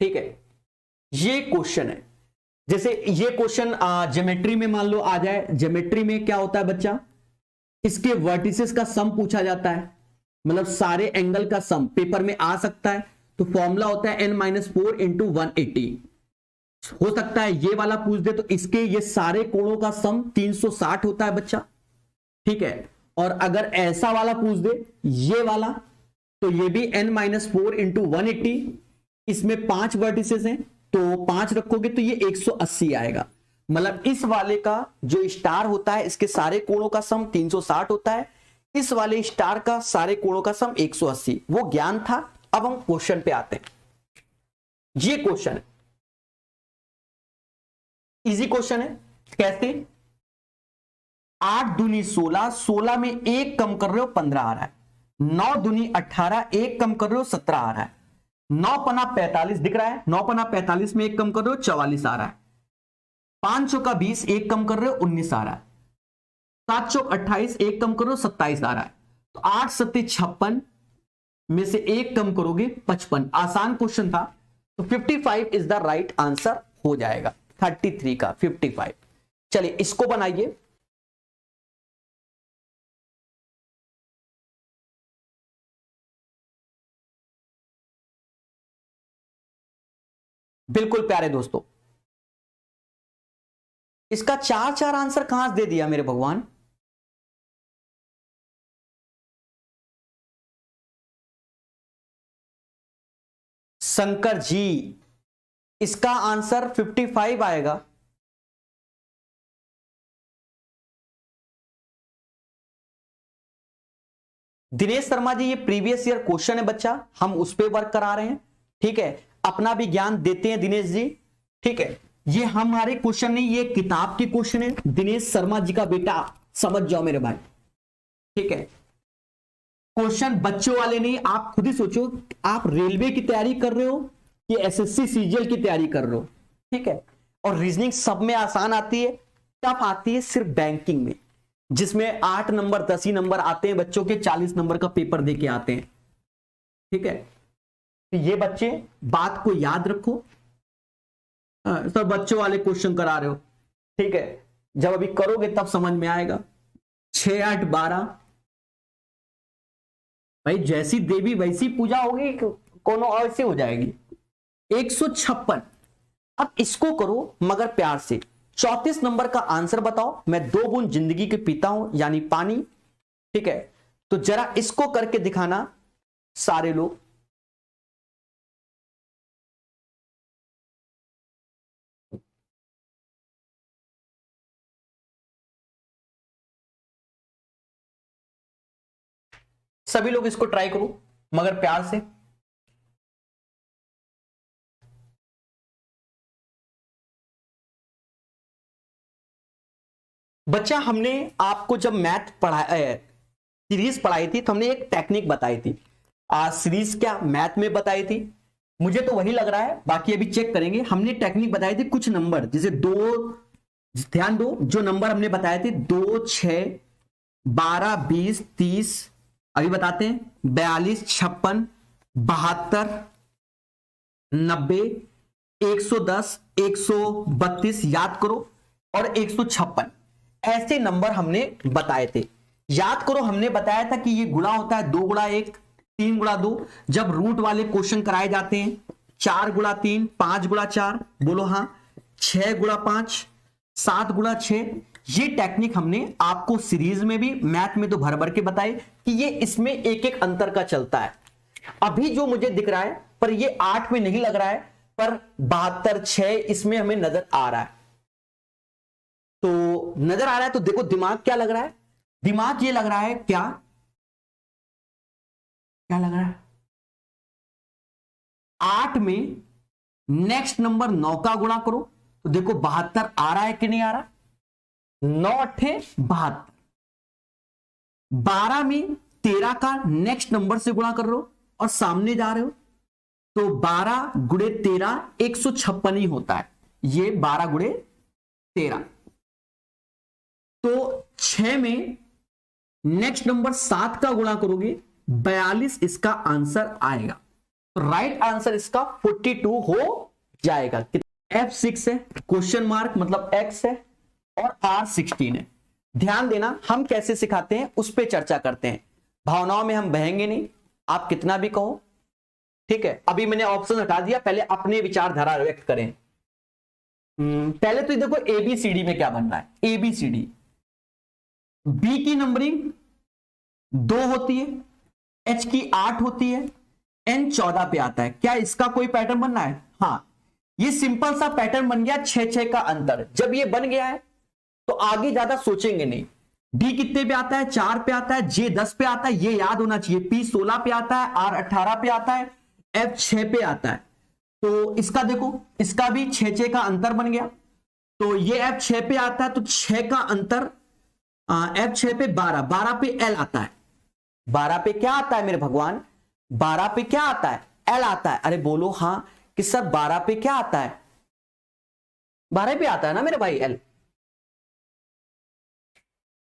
ठीक है, ये क्वेश्चन है। जैसे ये क्वेश्चन ज्योमेट्री में मान लो आ जाए, ज्योमेट्री में क्या होता है बच्चा, इसके वर्टिसेस का सम पूछा जाता है, मतलब सारे एंगल का सम पेपर में आ सकता है। तो फॉर्मूला होता है n-4 इंटू 180। हो सकता है ये वाला पूछ दे तो इसके ये सारे कोणों का सम 360 होता है बच्चा, ठीक है। और अगर ऐसा वाला पूछ दे ये वाला, तो ये भी n-4 इंटू 180, इसमें 5 वर्टिसेस हैं तो 5 रखोगे तो ये 180 आएगा। मतलब इस वाले का जो स्टार होता है इसके सारे कोणों का सम 360 होता है, इस वाले स्टार का सारे कोणों का सम 180। वो ज्ञान था। अब हम क्वेश्चन पे आते हैं। ये क्वेश्चन है, इजी क्वेश्चन है। कैसे? 8 दूनी 16, 16 में 1 कम कर रहे हो 15 आ रहा है। 9 दूनी 18, 1 कम कर रहे हो 17 आ रहा है। 9 पना 45 दिख रहा है, 9 पना 45 में 1 कम कर रहे हो 44 आ रहा है। 5 चौका 20, 1 कम कर रहे हो 19 आ रहा है। 7 चौक 28, 1 कम करो 27 आ रहा है। तो 8 सत्ते 56 में से 1 कम करोगे 55। आसान क्वेश्चन था, तो 55 इज द राइट आंसर हो जाएगा। 33 का 55। चलिए इसको बनाइए। बिल्कुल प्यारे दोस्तों, इसका 4 आंसर कहां से दे दिया मेरे भगवान। शंकर जी, इसका आंसर 55 आएगा। दिनेश शर्मा जी, ये प्रीवियस ईयर क्वेश्चन है बच्चा, हम उस पर वर्क करा रहे हैं, ठीक है। अपना भी ज्ञान देते हैं दिनेश जी, ठीक है। ये हमारे क्वेश्चन नहीं, ये किताब के क्वेश्चन है। दिनेश शर्मा जी का बेटा, समझ जाओ मेरे भाई, ठीक है। क्वेश्चन बच्चों वाले नहीं, आप खुद ही सोचो, आप रेलवे की तैयारी कर रहे हो कि एसएससी सीजीएल की तैयारी कर रहे हो, ठीक है। और रीजनिंग सब में आसान आती है, टफ आती है सिर्फ बैंकिंग में, जिसमें 8 नंबर 10 ही नंबर आते हैं बच्चों के, 40 नंबर का पेपर देके आते हैं, ठीक है। तो ये बच्चे बात को याद रखो। सब बच्चों वाले क्वेश्चन करा रहे हो, ठीक है। जब अभी करोगे तब समझ में आएगा। 6 8 12, भाई जैसी देवी वैसी पूजा होगी, कोनो और से हो जाएगी। 156। अब इसको करो मगर प्यार से। 34 नंबर का आंसर बताओ। मैं 2 बूंद जिंदगी के पीता हूं यानी पानी, ठीक है। तो जरा इसको करके दिखाना सारे लोग। सभी लोग इसको ट्राई करो मगर प्यार से। बच्चा, हमने आपको जब मैथ सीरीज पढ़ाई थी तो हमने एक टेक्निक बताई थी। सीरीज क्या मैथ में बताई थी, मुझे तो वही लग रहा है, बाकी अभी चेक करेंगे। हमने टेक्निक बताई थी, कुछ नंबर जैसे 2, ध्यान दो जो नंबर हमने बताए थे 2 6 12 20 30, अभी बताते हैं 42 56 72 90 110 132, याद करो, और 156 ऐसे नंबर हमने बताए थे। याद करो, हमने बताया था कि ये गुणा होता है 2 गुणा 1 3 गुणा 2। जब रूट वाले क्वेश्चन कराए जाते हैं 4 गुणा 3 5 गुणा 4, बोलो हाँ, 6 गुणा 5 7 गुणा 6। ये टेक्निक हमने आपको सीरीज में भी मैथ में तो भर भर के बताई कि ये इसमें एक एक अंतर का चलता है। अभी जो मुझे दिख रहा है पर ये 8 में नहीं लग रहा है, पर 72 6 इसमें हमें नजर आ रहा है। तो नजर आ रहा है तो देखो दिमाग क्या लग रहा है, दिमाग ये लग रहा है, क्या क्या लग रहा है, 8 में नेक्स्ट नंबर 9 का गुणा करो तो देखो 72 आ रहा है कि नहीं आ रहा, 9 अट्ठे 72, 12 में 13 का नेक्स्ट नंबर से गुणा कर रहे हो और सामने जा रहे हो, तो 12 गुणे 13 156 ही होता है, ये 12 गुणे 13। तो 6 में नेक्स्ट नंबर 7 का गुणा करोगे 42 इसका आंसर आएगा। तो राइट आंसर इसका 42 हो जाएगा। F6 है, क्वेश्चन मार्क मतलब X है और R 16 है। ध्यान देना, हम कैसे सिखाते हैं उस पर चर्चा करते हैं, भावनाओं में हम बहेंगे नहीं, आप कितना भी कहो, ठीक है। अभी मैंने ऑप्शन हटा दिया, पहले अपने विचारधारा व्यक्त करें। पहले तो देखो ABCD में क्या बन रहा है, ABCD B की नंबरिंग 2 होती है, H की 8 होती है, N 14 पे आता है। क्या इसका कोई पैटर्न बनना है? हाँ, ये सिंपल सा पैटर्न बन गया, 6-6 का अंतर। जब ये बन गया है तो आगे ज्यादा सोचेंगे नहीं। D कितने पे आता है? 4 पे आता है, J 10 पे आता है, ये याद होना चाहिए। P 16 पे आता है, R 18 पे आता है, F 6 पे आता है। तो इसका देखो, इसका भी 6-6 का अंतर बन गया। तो ये F 6 पे आता है, तो 6 का अंतर, F 6 पे 12, 12 पे L आता है। 12 पे क्या आता है मेरे भगवान? 12 पे क्या आता है? L आता है। अरे बोलो हाँ कि सर 12 पे क्या आता है? 12 पे आता है ना मेरे भाई L।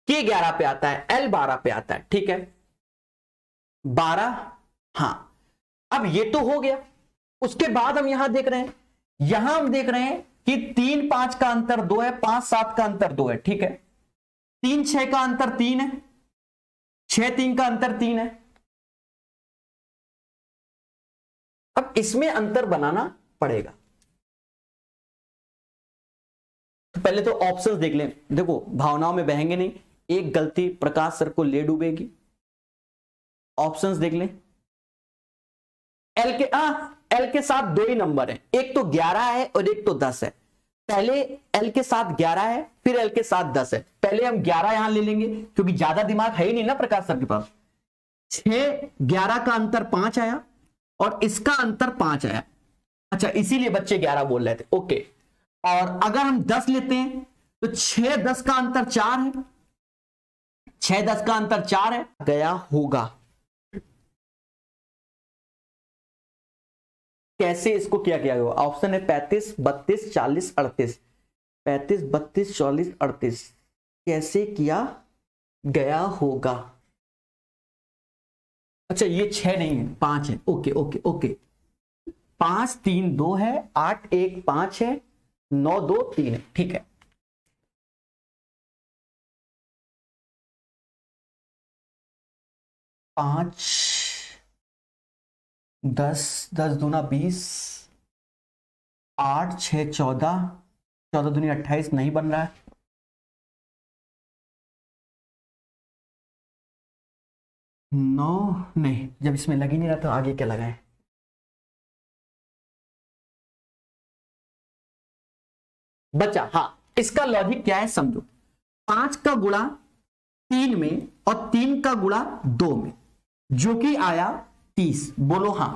K 11 पे आता है, L 12 पे आता है, ठीक है। 12, हाँ। अब ये तो हो गया। उसके बाद हम यहां देख रहे हैं, यहां हम देख रहे हैं कि 3-5 का अंतर 2 है, 5-7 का अंतर 2 है, ठीक है। 3-6 का अंतर 3 है, 6-3 का अंतर 3 है। अब इसमें अंतर बनाना पड़ेगा। तो पहले तो ऑप्शंस देख लें। देखो भावनाओं में बहेंगे नहीं, एक गलती प्रकाश सर को ले डूबेगी। ऑप्शंस देख लें। एल के साथ 2 ही नंबर है, एक तो 11 है और एक तो 10 है। पहले एल के साथ 11 है, फिर एल के साथ 10 है। पहले हम 11 यहां ले लेंगे क्योंकि ज्यादा दिमाग है ही नहीं ना प्रकाश सर के पास। 6-11 का अंतर 5 आया और इसका अंतर 5 आया। अच्छा, इसीलिए बच्चे 11 बोल रहे थे, ओके। और अगर हम 10 लेते हैं तो 6-10 का अंतर 4 है, 6-10 का अंतर 4 है, गया होगा। कैसे इसको किया गया होगा? ऑप्शन है 35, 32, 40, 38। 35, 32, 40, 38 कैसे किया गया होगा? अच्छा, ये 6 नहीं है, 5 है। Okay okay okay. 5 3 2 है, 8 1 5 है, 9 2 3 है, ठीक है। पांच 10 10 दूना 20, 8 6 14, 14 दूनी 28 नहीं बन रहा है। 9 नहीं, जब इसमें लग ही नहीं रहा तो आगे क्या लगाएं? बचा, हाँ। इसका लॉजिक क्या है समझो। 5 का गुणा 3 में और 3 का गुणा 2 में, जो कि आया 30। बोलो हाँ।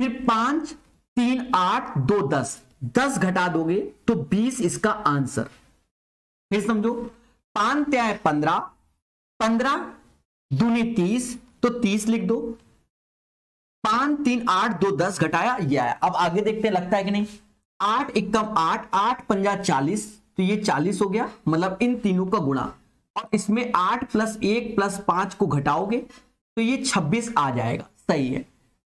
फिर 5 3 8 2 10, 10 घटा दोगे तो 20 इसका आंसर। फिर समझो, 5 क्या है 15, 15 दूनी 30, तो 30 लिख दो। 5 3 8 2 10 घटाया, ये आया। अब आगे देखते हैं लगता है कि नहीं। 8 एकम 8, 8 पंजा 40, तो ये 40 हो गया, मतलब इन तीनों का गुणा। और इसमें 8 + 1 + 5 को घटाओगे तो ये 26 आ जाएगा, सही है।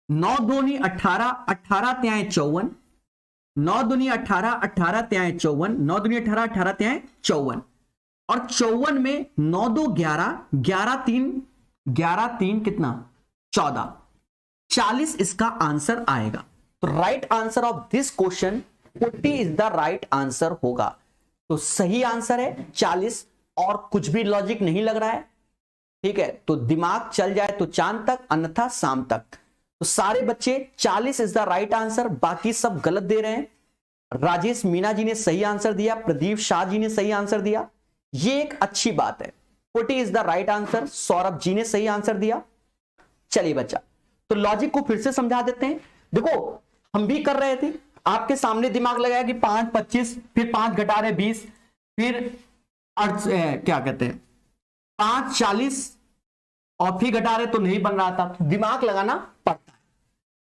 9 दूनी 18, 18 त्याएं 54, 9 दूनी 18, 18 त्याएं 54, 9 दूनी 18, 18 त्याएं 54। और 54 में 9 2 11, 11 3 कितना 14, 40 इसका आंसर आएगा। तो right answer of this question 40 is the right answer होगा। तो सही आंसर है 40, और कुछ भी लॉजिक नहीं लग रहा है, ठीक है। तो दिमाग चल जाए तो चांद तक, अन्यथा शाम तक। तो सारे बच्चे 40 इज द राइट आंसर, बाकी सब गलत दे रहे हैं। राजेश मीना जी ने सही आंसर दिया, प्रदीप शाह जी ने सही आंसर दिया, ये एक अच्छी बात है। 40 is the right answer, Saurabh ji ने सही आंसर दिया। चलिए बच्चा, तो लॉजिक को फिर से समझा देते हैं। देखो हम भी कर रहे थे, आपके सामने दिमाग लगाया कि 5 25, फिर 5 घटा रहे 20, फिर क्या कहते हैं 5 40 और फिर घटा रहे तो नहीं बन रहा था, तो दिमाग लगाना पड़ता है।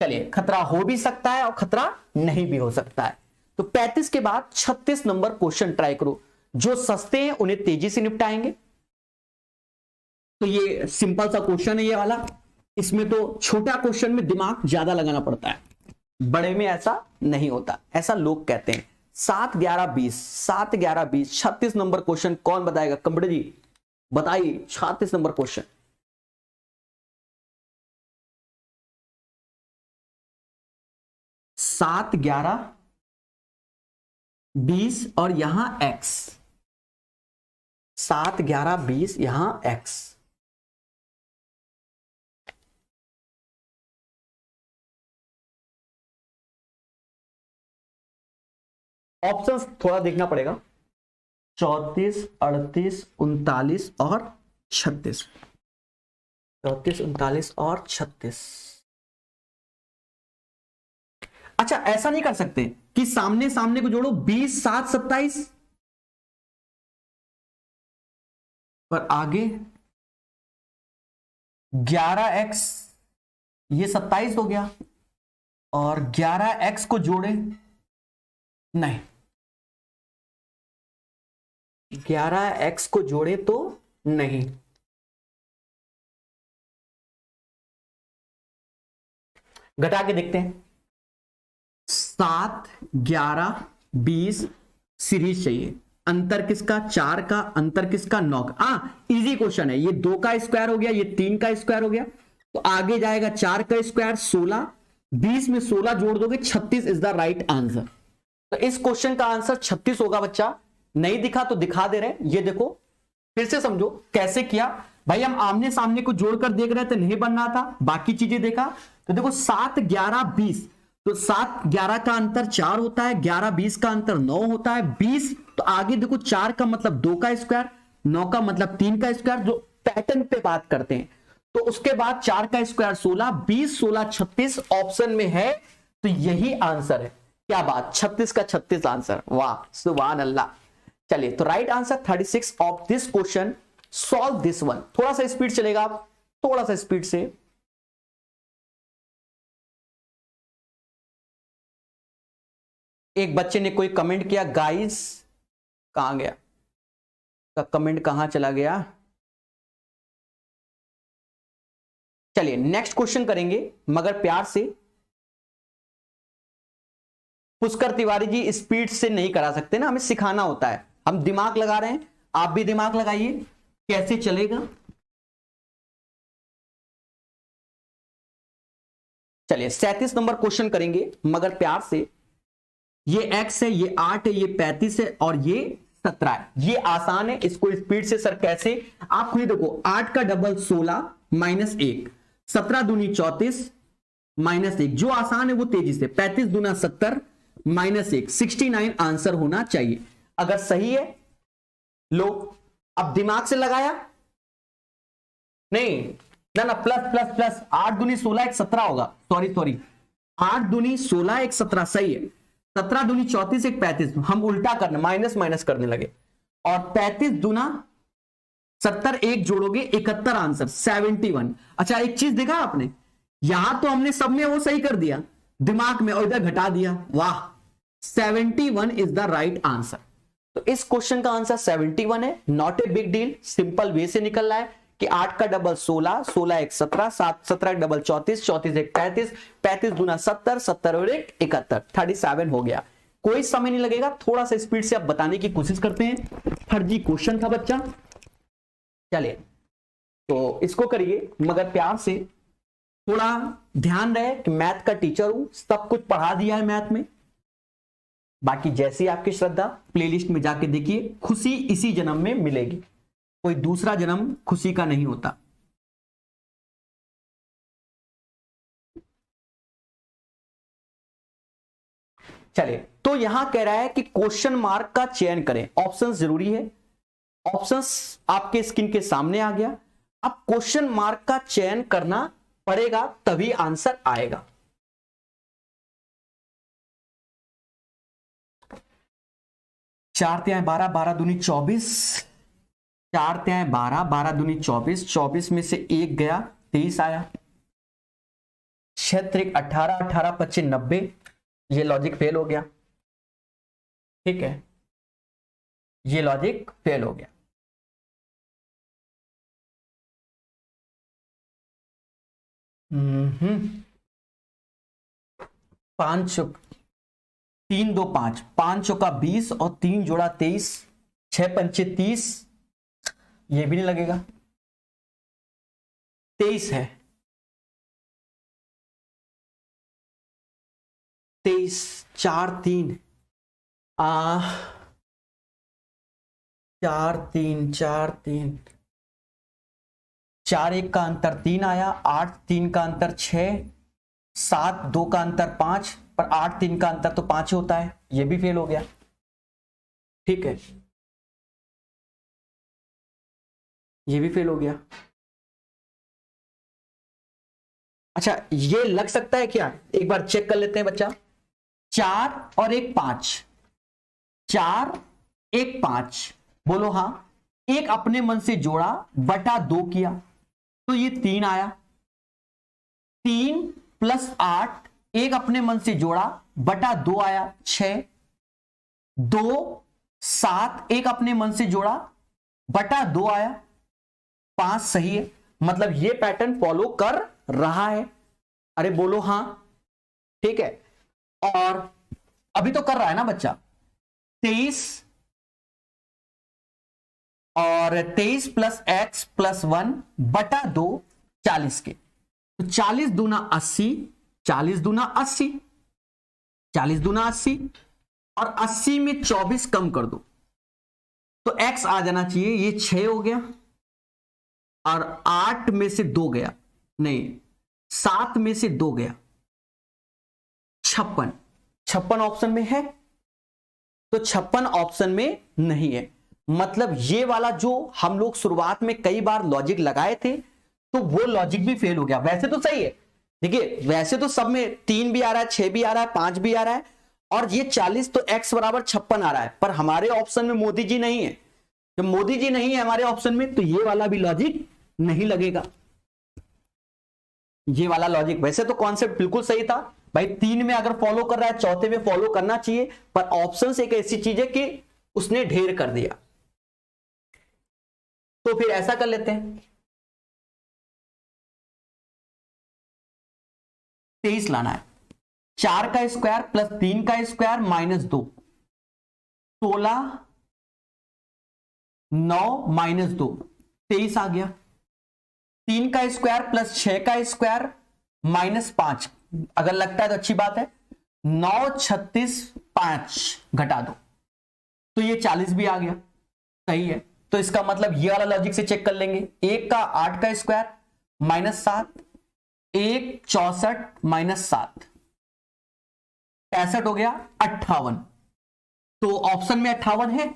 चलिए, खतरा हो भी सकता है और खतरा नहीं भी हो सकता है। तो 35 के बाद 36 नंबर क्वेश्चन ट्राई करो। जो सस्ते हैं उन्हें तेजी से निपटाएंगे। तो ये सिंपल सा क्वेश्चन है ये वाला। इसमें तो छोटा क्वेश्चन में दिमाग ज्यादा लगाना पड़ता है, बड़े में ऐसा नहीं होता, ऐसा लोग कहते हैं। 7 11 20, 7 11 20, 36 नंबर क्वेश्चन कौन बताएगा? कंप्यूटर जी बताइए 36 नंबर क्वेश्चन। 7 11 20 और यहां x, 7 11 20 यहां x। ऑप्शंस थोड़ा देखना पड़ेगा। 34 38 39 और 36, 34 39 और 36। अच्छा, ऐसा नहीं कर सकते कि सामने सामने को जोड़ो 20 7 27 पर आगे 11x, ये 27 हो गया, और 11x को जोड़े, नहीं 11x को जोड़े तो नहीं। घटा के देखते हैं। 7 11 20 सीरीज चाहिए। अंतर किसका? 4 का। अंतर किसका? 9 का। इजी क्वेश्चन है ये। 2 का स्क्वायर हो गया, ये 3 का स्क्वायर हो गया, तो आगे जाएगा 4 का स्क्वायर 16, 20 में 16 जोड़ दोगे 36 इज द राइट आंसर। तो इस क्वेश्चन का आंसर 36 होगा बच्चा। नहीं दिखा तो दिखा दे रहे, ये देखो फिर से समझो कैसे किया भाई। हम आमने सामने को जोड़कर देख रहे थे, नहीं बन रहा था, बाकी चीजें देखा। तो देखो 7 11 20, तो 7 11 का अंतर 4 होता है, 11 20 का अंतर 9 होता है, 20 तो आगे देखो 4 का मतलब 2 का स्क्वायर, 9 का मतलब 3 का स्क्वायर, जो पैटर्न पे बात करते हैं। तो उसके बाद 4 का स्क्वायर 16, 20 16 36 ऑप्शन में है, तो यही आंसर है। क्या बात, 36 का 36 आंसर, वाह सुभान अल्लाह। चलिए, तो right answer 36 of this question. Solve this one. थोड़ा सा स्पीड चलेगा आप, थोड़ा सा स्पीड से। एक बच्चे ने कोई कमेंट किया गाइस, कहां गया का कमेंट, कहां चला गया? चलिए नेक्स्ट क्वेश्चन करेंगे, मगर प्यार से। पुष्कर तिवारी जी स्पीड से नहीं करा सकते ना, हमें सिखाना होता है। हम दिमाग लगा रहे हैं, आप भी दिमाग लगाइए, कैसे चलेगा। चलिए 37 नंबर क्वेश्चन करेंगे, मगर प्यार से। ये x है, ये 8 है, ये 35 है और ये 17 है। ये आसान है, इसको स्पीड से सर कैसे, आप खुद देखो। 8 का डबल 16 माइनस 1, 17 दूनी 34 माइनस 1, जो आसान है वो तेजी से। 35 दूना 70 माइनस 1, 69 आंसर होना चाहिए। अगर सही है लो, अब दिमाग से लगाया नहीं ना, ना प्लस प्लस प्लस, 8 दूनी 16 1 17 होगा, सॉरी 8 दूनी 16 1 17 सही है। 17 दूनी 34 1 35, हम उल्टा करने माइनस माइनस करने लगे, और 35 दूना 70 1 जोड़ोगे 71 आंसर 71। अच्छा एक चीज देखा आपने, यहां तो हमने सब में वो सही कर दिया दिमाग में, और इधर घटा दिया, वाह 71 इज द राइट आंसर। तो इस क्वेश्चन का आंसर 71 है। Not a big deal, simple way से निकल रहा है कि 8 का डबल 16, 16 1 17, 17 डबल 34, 34 1 35, 35 दूना 70, 70 और 1 71, 37 हो गया। कोई समय नहीं लगेगा, थोड़ा सा स्पीड से आप बताने की कोशिश करते हैं। फर्जी क्वेश्चन था बच्चा। चलिए तो इसको करिए, मगर प्यार से। थोड़ा ध्यान रहे कि मैथ का टीचर हूं, सब कुछ पढ़ा दिया है मैथ में। बाकी जैसी आपकी श्रद्धा, प्लेलिस्ट में जाके देखिए। खुशी इसी जन्म में मिलेगी, कोई दूसरा जन्म खुशी का नहीं होता। चलिए, तो यहां कह रहा है कि क्वेश्चन मार्क का चयन करें। ऑप्शंस जरूरी है, ऑप्शंस आपके स्क्रीन के सामने आ गया। अब क्वेश्चन मार्क का चयन करना पड़ेगा, तभी आंसर आएगा। 4 तिहाई 12, 12 दूनी 24, 4 तिहाई 12, 12 दूनी 24, 24 में से 1 गया 23 आया, 6 त्रिक 18, 18 25 90, ये लॉजिक फेल हो गया। ठीक है, ये लॉजिक फेल हो गया। पांच 3 2 5, 5 चौका 20 और 3 जोड़ा 23, 6 पंचे 30, ये भी नहीं लगेगा, 23 है, 23 4 3 4 3 4 3, 4 1 का अंतर 3 आया, 8 3 का अंतर 6, 7 2 का अंतर 5, पर 8 3 का अंतर तो 5 होता है, ये भी फेल हो गया। ठीक है, ये भी फेल हो गया। अच्छा, ये लग सकता है क्या, एक बार चेक कर लेते हैं बच्चा। 4 और 1 5, 4 1 5, बोलो हाँ। एक अपने मन से जोड़ा बटा 2 किया तो ये 3 आया, 3 प्लस 8, एक अपने मन से जोड़ा बटा 2 आया 6, 2 7, एक अपने मन से जोड़ा बटा 2 आया 5, सही है। मतलब ये पैटर्न फॉलो कर रहा है, अरे बोलो हां। ठीक है, और अभी तो कर रहा है ना बच्चा, 23 और 23 प्लस एक्स प्लस 1 बटा 2 40 के, तो 40 दूना 80, 40 दूना 80, 40 दूना 80 और 80 में 24 कम कर दो तो x आ जाना चाहिए, ये 6 हो गया और 8 में से 2 गया, नहीं 7 में से 2 गया, 56, 56 ऑप्शन में है, तो 56 ऑप्शन में नहीं है। मतलब ये वाला जो हम लोग शुरुआत में कई बार लॉजिक लगाए थे तो वो लॉजिक भी फेल हो गया। वैसे तो सही है, देखिए वैसे तो सब में 3 भी आ रहा है, 6 भी आ रहा है, 5 भी आ रहा है और ये 40 तो x बराबर 56 आ रहा है, पर हमारे ऑप्शन में मोदी जी नहीं है। जब मोदी जी नहीं है हमारे ऑप्शन में तो ये वाला भी लॉजिक नहीं लगेगा। ये वाला लॉजिक, वैसे तो कॉन्सेप्ट बिल्कुल सही था भाई, 3 में अगर फॉलो कर रहा है चौथे में फॉलो करना चाहिए, पर ऑप्शन एक ऐसी चीज है कि उसने ढेर कर दिया। तो फिर ऐसा कर लेते हैं, 23 लाना है, 4 का स्क्वायर प्लस 3 का स्क्वायर माइनस 2, 16 9 माइनस 2 23 आ गया, 3 का स्क्वायर प्लस 6 का स्क्वायर माइनस 5, अगर लगता है तो अच्छी बात है, 9 36 5 घटा दो तो ये 40 भी आ गया, सही है। तो इसका मतलब ये वाला लॉजिक से चेक कर लेंगे, 1 का 8 का स्क्वायर माइनस 7, 1 64 माइनस 7 65 हो गया 58, तो ऑप्शन में 58 है,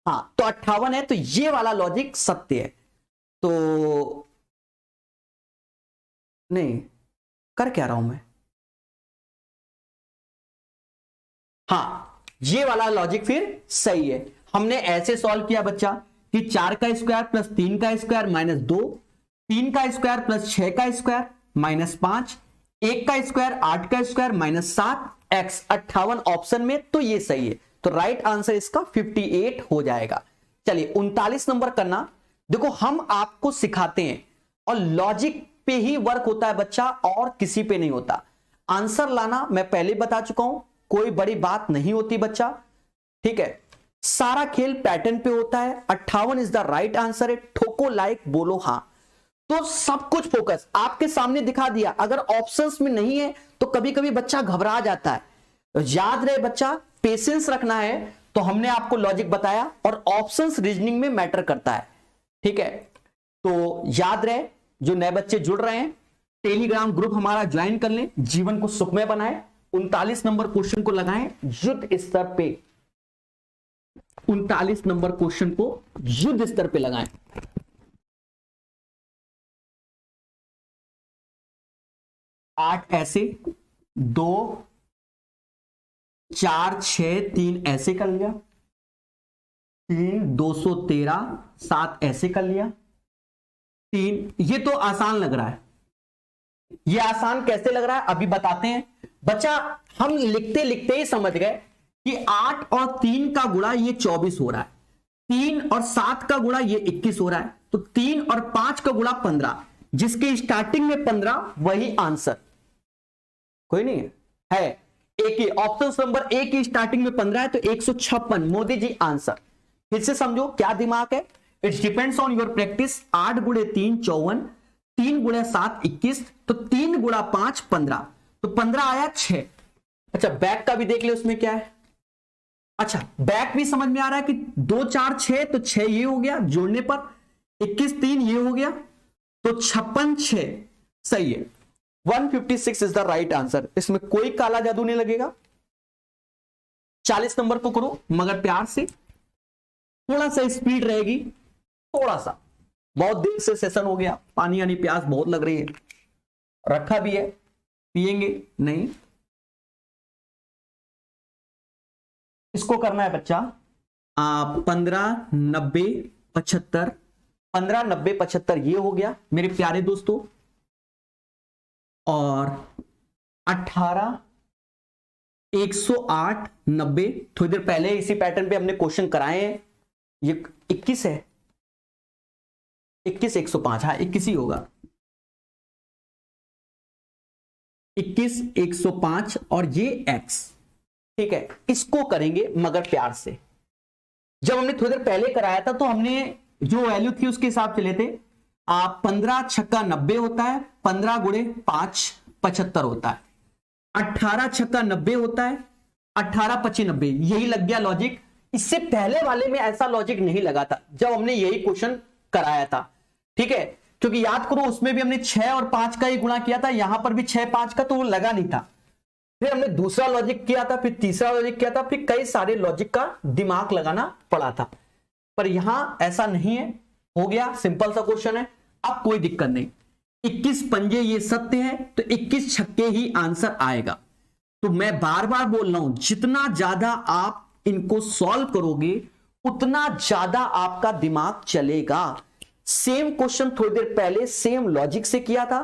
हाँ तो 58 है, तो ये वाला लॉजिक सत्य है। तो नहीं, कर क्या रहा हूं मैं, हाँ ये वाला लॉजिक फिर सही है। हमने ऐसे सॉल्व किया बच्चा कि 4 का स्क्वायर प्लस 3 का स्क्वायर माइनस 2, 3 का स्क्वायर प्लस 6 का स्क्वायर माइनस 5, 1 का स्क्वायर 8 का स्क्वायर माइनस 7, x 58 ऑप्शन में, तो ये सही है। तो राइट आंसर इसका 58 हो जाएगा। चलिए 39 नंबर करना। देखो हम आपको सिखाते हैं और लॉजिक पे ही वर्क होता है बच्चा, और किसी पे नहीं होता। आंसर लाना मैं पहले बता चुका हूं, कोई बड़ी बात नहीं होती बच्चा, ठीक है। सारा खेल पैटर्न पे होता है। 58 इज द राइट आंसर है। ठोको लाइक, बोलो हां। तो सब कुछ फोकस आपके सामने दिखा दिया। अगर ऑप्शंस में नहीं है तो कभी कभी बच्चा घबरा जाता है। तो याद रहे बच्चा, पेशेंस रखना है। तो हमने आपको लॉजिक बताया और ऑप्शंस रीजनिंग में मैटर करता है, ठीक है। तो याद रहे, जो नए बच्चे जुड़ रहे हैं टेलीग्राम ग्रुप हमारा ज्वाइन कर लें, जीवन को सुखमय बनाएं। 39 नंबर क्वेश्चन को लगाएं युद्ध स्तर पे, 39 नंबर क्वेश्चन को युद्ध स्तर पे लगाएं। आठ ऐसे, 2 4 6 3 ऐसे कर लिया, 3 213 7 ऐसे कर लिया, 3। ये तो आसान लग रहा है। ये आसान कैसे लग रहा है अभी बताते हैं। बच्चा हम लिखते लिखते ही समझ गए कि 8 और 3 का गुणा ये 24 हो रहा है, 3 और 7 का गुणा ये 21 हो रहा है, तो 3 और 5 का गुणा 15, जिसके स्टार्टिंग में 15 वही आंसर। कोई नहीं है, एक ही ऑप्शन नंबर ए की स्टार्टिंग में 15 है, तो 156 मोदी जी आंसर। फिर से समझो क्या दिमाग है। It's depends on your practice. 8 गुणे 3 54, 3 गुणे 7 21, तो 3 गुणा 5 15, तो 15 आया 6। अच्छा बैक का भी देख ले उसमें क्या है। अच्छा बैक भी समझ में आ रहा है कि 2 4 6, तो 6 ये हो गया, जोड़ने पर 21 3 ये हो गया, तो 56 6 सही है। 156 इज द राइट आंसर। इसमें कोई काला जादू नहीं लगेगा। 40 नंबर को करो मगर प्यार से, थोड़ा सा स्पीड रहेगी, थोड़ा सा। बहुत देर से सेशन हो गया, पानी यानी प्यास बहुत लग रही है, रखा भी है, पिएंगे नहीं। इसको करना है बच्चा 15 90 75, 15 90 75 ये हो गया मेरे प्यारे दोस्तों, और 18 108 90। थोड़ी देर पहले इसी पैटर्न पे हमने क्वेश्चन कराए हैं। ये 21 है, 21 105, हाँ 21 ही होगा, 21 105 और ये x। ठीक है इसको करेंगे मगर प्यार से। जब हमने थोड़ी देर पहले कराया था तो हमने जो वैल्यू थी उसके हिसाब से लेते। 15 छक्का 90 होता है, 15 गुणे 5 75 होता है, 18 छक्का 90 होता है, 18 25 90। यही लग गया लॉजिक। इससे पहले वाले में ऐसा लॉजिक नहीं लगा था जब हमने यही क्वेश्चन कराया था। ठीक है क्योंकि याद करो उसमें भी हमने 6 और 5 का ही गुणा किया था, यहां पर भी 6 5 का, तो वो लगा नहीं था। फिर हमने दूसरा लॉजिक किया था, फिर तीसरा लॉजिक किया था, फिर कई सारे लॉजिक का दिमाग लगाना पड़ा था, पर यहां ऐसा नहीं है। हो गया, सिंपल सा क्वेश्चन है, अब कोई दिक्कत नहीं। 21 पंजे ये सत्य है, तो 21 छक्के ही आंसर आएगा। तो मैं बार बार बोल रहा हूं, जितना ज्यादा आप इनको सॉल्व करोगे उतना ज्यादा आपका दिमाग चलेगा। सेम क्वेश्चन थोड़ी देर पहले सेम लॉजिक से किया था।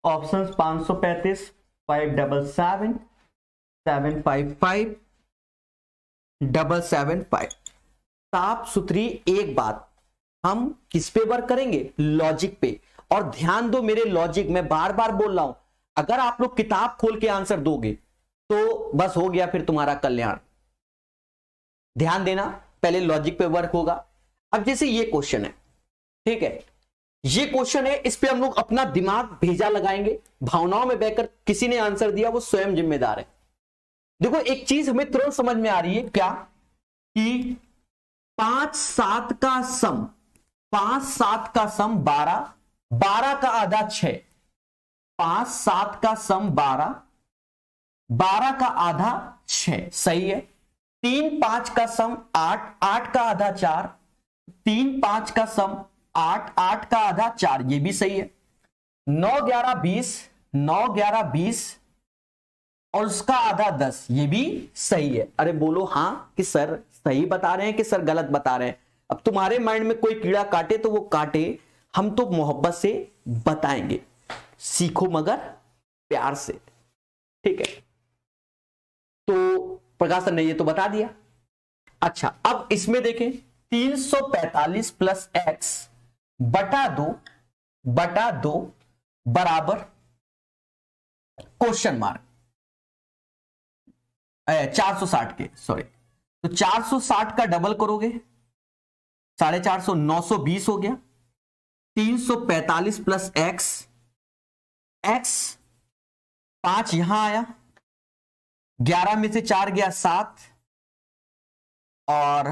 ऑप्शंस 535 577 755 775। साफ सुथरी एक बात, हम किस पे वर्क करेंगे? लॉजिक पे। और ध्यान दो मेरे लॉजिक, मैं बार बार बोल रहा हूं, अगर आप लोग किताब खोल के आंसर दोगे तो बस हो गया फिर तुम्हारा कल्याण। ध्यान देना, पहले लॉजिक पे वर्क होगा। अब जैसे ये क्वेश्चन है, ठीक है, ये क्वेश्चन है, इस पे हम लोग अपना दिमाग भेजा लगाएंगे, भावनाओं में बहकर किसी ने आंसर दिया वो स्वयं जिम्मेदार है। देखो एक चीज हमें तुरंत समझ में आ रही है, क्या कि 5 7 का सम, 5 7 का सम 12, 12 का आधा 6, 5 7 का सम 12, 12 का आधा 6 सही है। 3 5 का सम 8, 8 का आधा 4, 3 5 का सम 8, 8 का आधा 4 ये भी सही है। 9 11 20, 9 11 20 और उसका आधा 10 ये भी सही है। अरे बोलो हाँ कि सर सही बता रहे हैं कि सर गलत बता रहे हैं। अब तुम्हारे माइंड में कोई कीड़ा काटे तो वो काटे, हम तो मोहब्बत से बताएंगे, सीखो मगर प्यार से, ठीक है। तो प्रकाश सर ने ये तो बता दिया। अच्छा अब इसमें देखें, 345 प्लस एक्स बटा 2 बराबर क्वेश्चन मार्क 460 के, सॉरी, तो 460 का डबल करोगे 450, 920 हो गया। 345 प्लस एक्स, एक्स 5 यहां आया, 11 में से 4 गया 7 और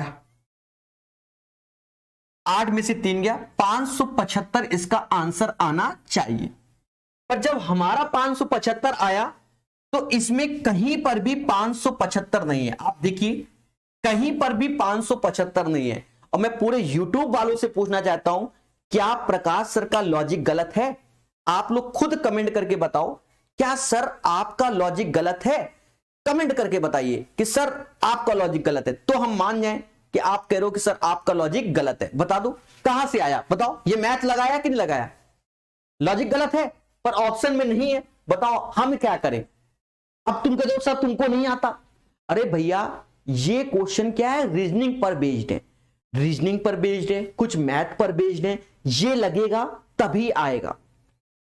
8 में से 3 गया 575 इसका आंसर आना चाहिए। पर जब हमारा 575 आया तो इसमें कहीं पर भी 575 नहीं है। आप देखिए कहीं पर भी 575 नहीं है। और मैं पूरे YouTube वालों से पूछना चाहता हूं, क्या प्रकाश सर का लॉजिक गलत है? आप लोग खुद कमेंट करके बताओ, क्या सर आपका लॉजिक गलत है? कमेंट करके बताइए कि सर आपका लॉजिक गलत है, तो हम मान जाएं कि आप कह रहे हो कि सर आपका लॉजिक गलत है। बता दो कहां से आया, बताओ। ये मैथ लगाया कि नहीं लगाया? लॉजिक गलत है पर ऑप्शन में नहीं है, बताओ हम क्या करें? अब तुम कह दो सर तुमको नहीं आता। अरे भैया ये क्वेश्चन क्या है, रीजनिंग पर बेस्ड है, रीजनिंग पर बेस्ड है, कुछ मैथ पर बेस्ड है, ये लगेगा तभी आएगा।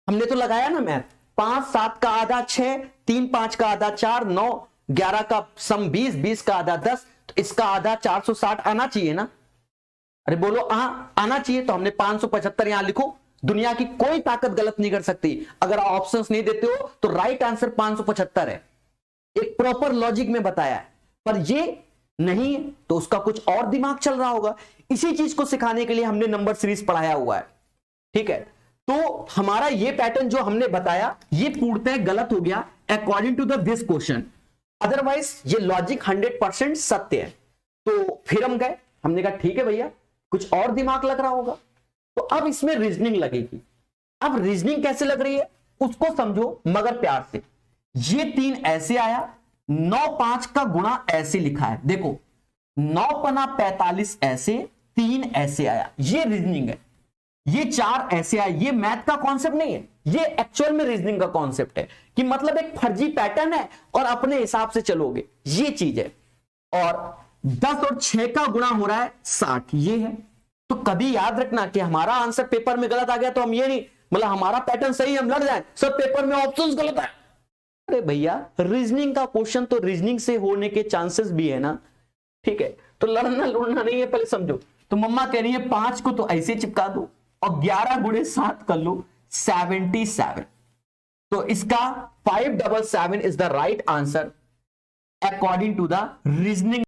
हमने तो लगाया ना मैथ, 5 7 का आधा 6, 3 5 का आधा 4, 9 11 का सम 20, 20 का आधा 10, तो इसका आधा 460 आना चाहिए ना? अरे बोलो हाँ आना चाहिए। तो हमने 575 यहां लिखो, दुनिया की कोई ताकत गलत नहीं कर सकती। अगर आप ऑप्शंस नहीं देते हो तो राइट आंसर 575 है, एक प्रॉपर लॉजिक में बताया है। पर ये नहीं है तो उसका कुछ और दिमाग चल रहा होगा। इसी चीज को सिखाने के लिए हमने नंबर सीरीज पढ़ाया हुआ है, ठीक है। तो हमारा ये पैटर्न जो हमने बताया ये पूर्णतः गलत हो गया according to this question, otherwise ये लॉजिक 100% सत्य है। तो फिर हम गए, हमने कहा ठीक है भैया कुछ और दिमाग लग रहा होगा, तो अब इसमें रीजनिंग लगेगी। अब रीजनिंग कैसे लग रही है उसको समझो मगर प्यार से। ये 3 ऐसे आया, 9 5 का गुणा ऐसे लिखा है, देखो 9 पना 45 ऐसे, 3 ऐसे आया, ये रीजनिंग है। ये 4 ऐसे आए, ये मैथ का कॉन्सेप्ट नहीं है, ये एक्चुअल में रीजनिंग का कॉन्सेप्ट है कि मतलब एक फर्जी पैटर्न है और अपने हिसाब से चलोगे, ये चीज है। और 10 और 6 का गुणा हो रहा है 60, ये है। तो कभी याद रखना कि हमारा आंसर पेपर में गलत आ गया तो हम ये नहीं मतलब हमारा पैटर्न सही हम लड़ जाए सब पेपर में ऑप्शंस गलत है। अरे भैया रीजनिंग का क्वेश्चन तो रीजनिंग से होने के चांसेस भी है ना, ठीक है। तो लड़ना लुड़ना नहीं है, पहले समझो। तो मम्मा कह रही है 5 को तो ऐसे चिपका दो और 11 गुणे 7 कर लो 77। तो इसका 577 is the right answer according to the reasoning.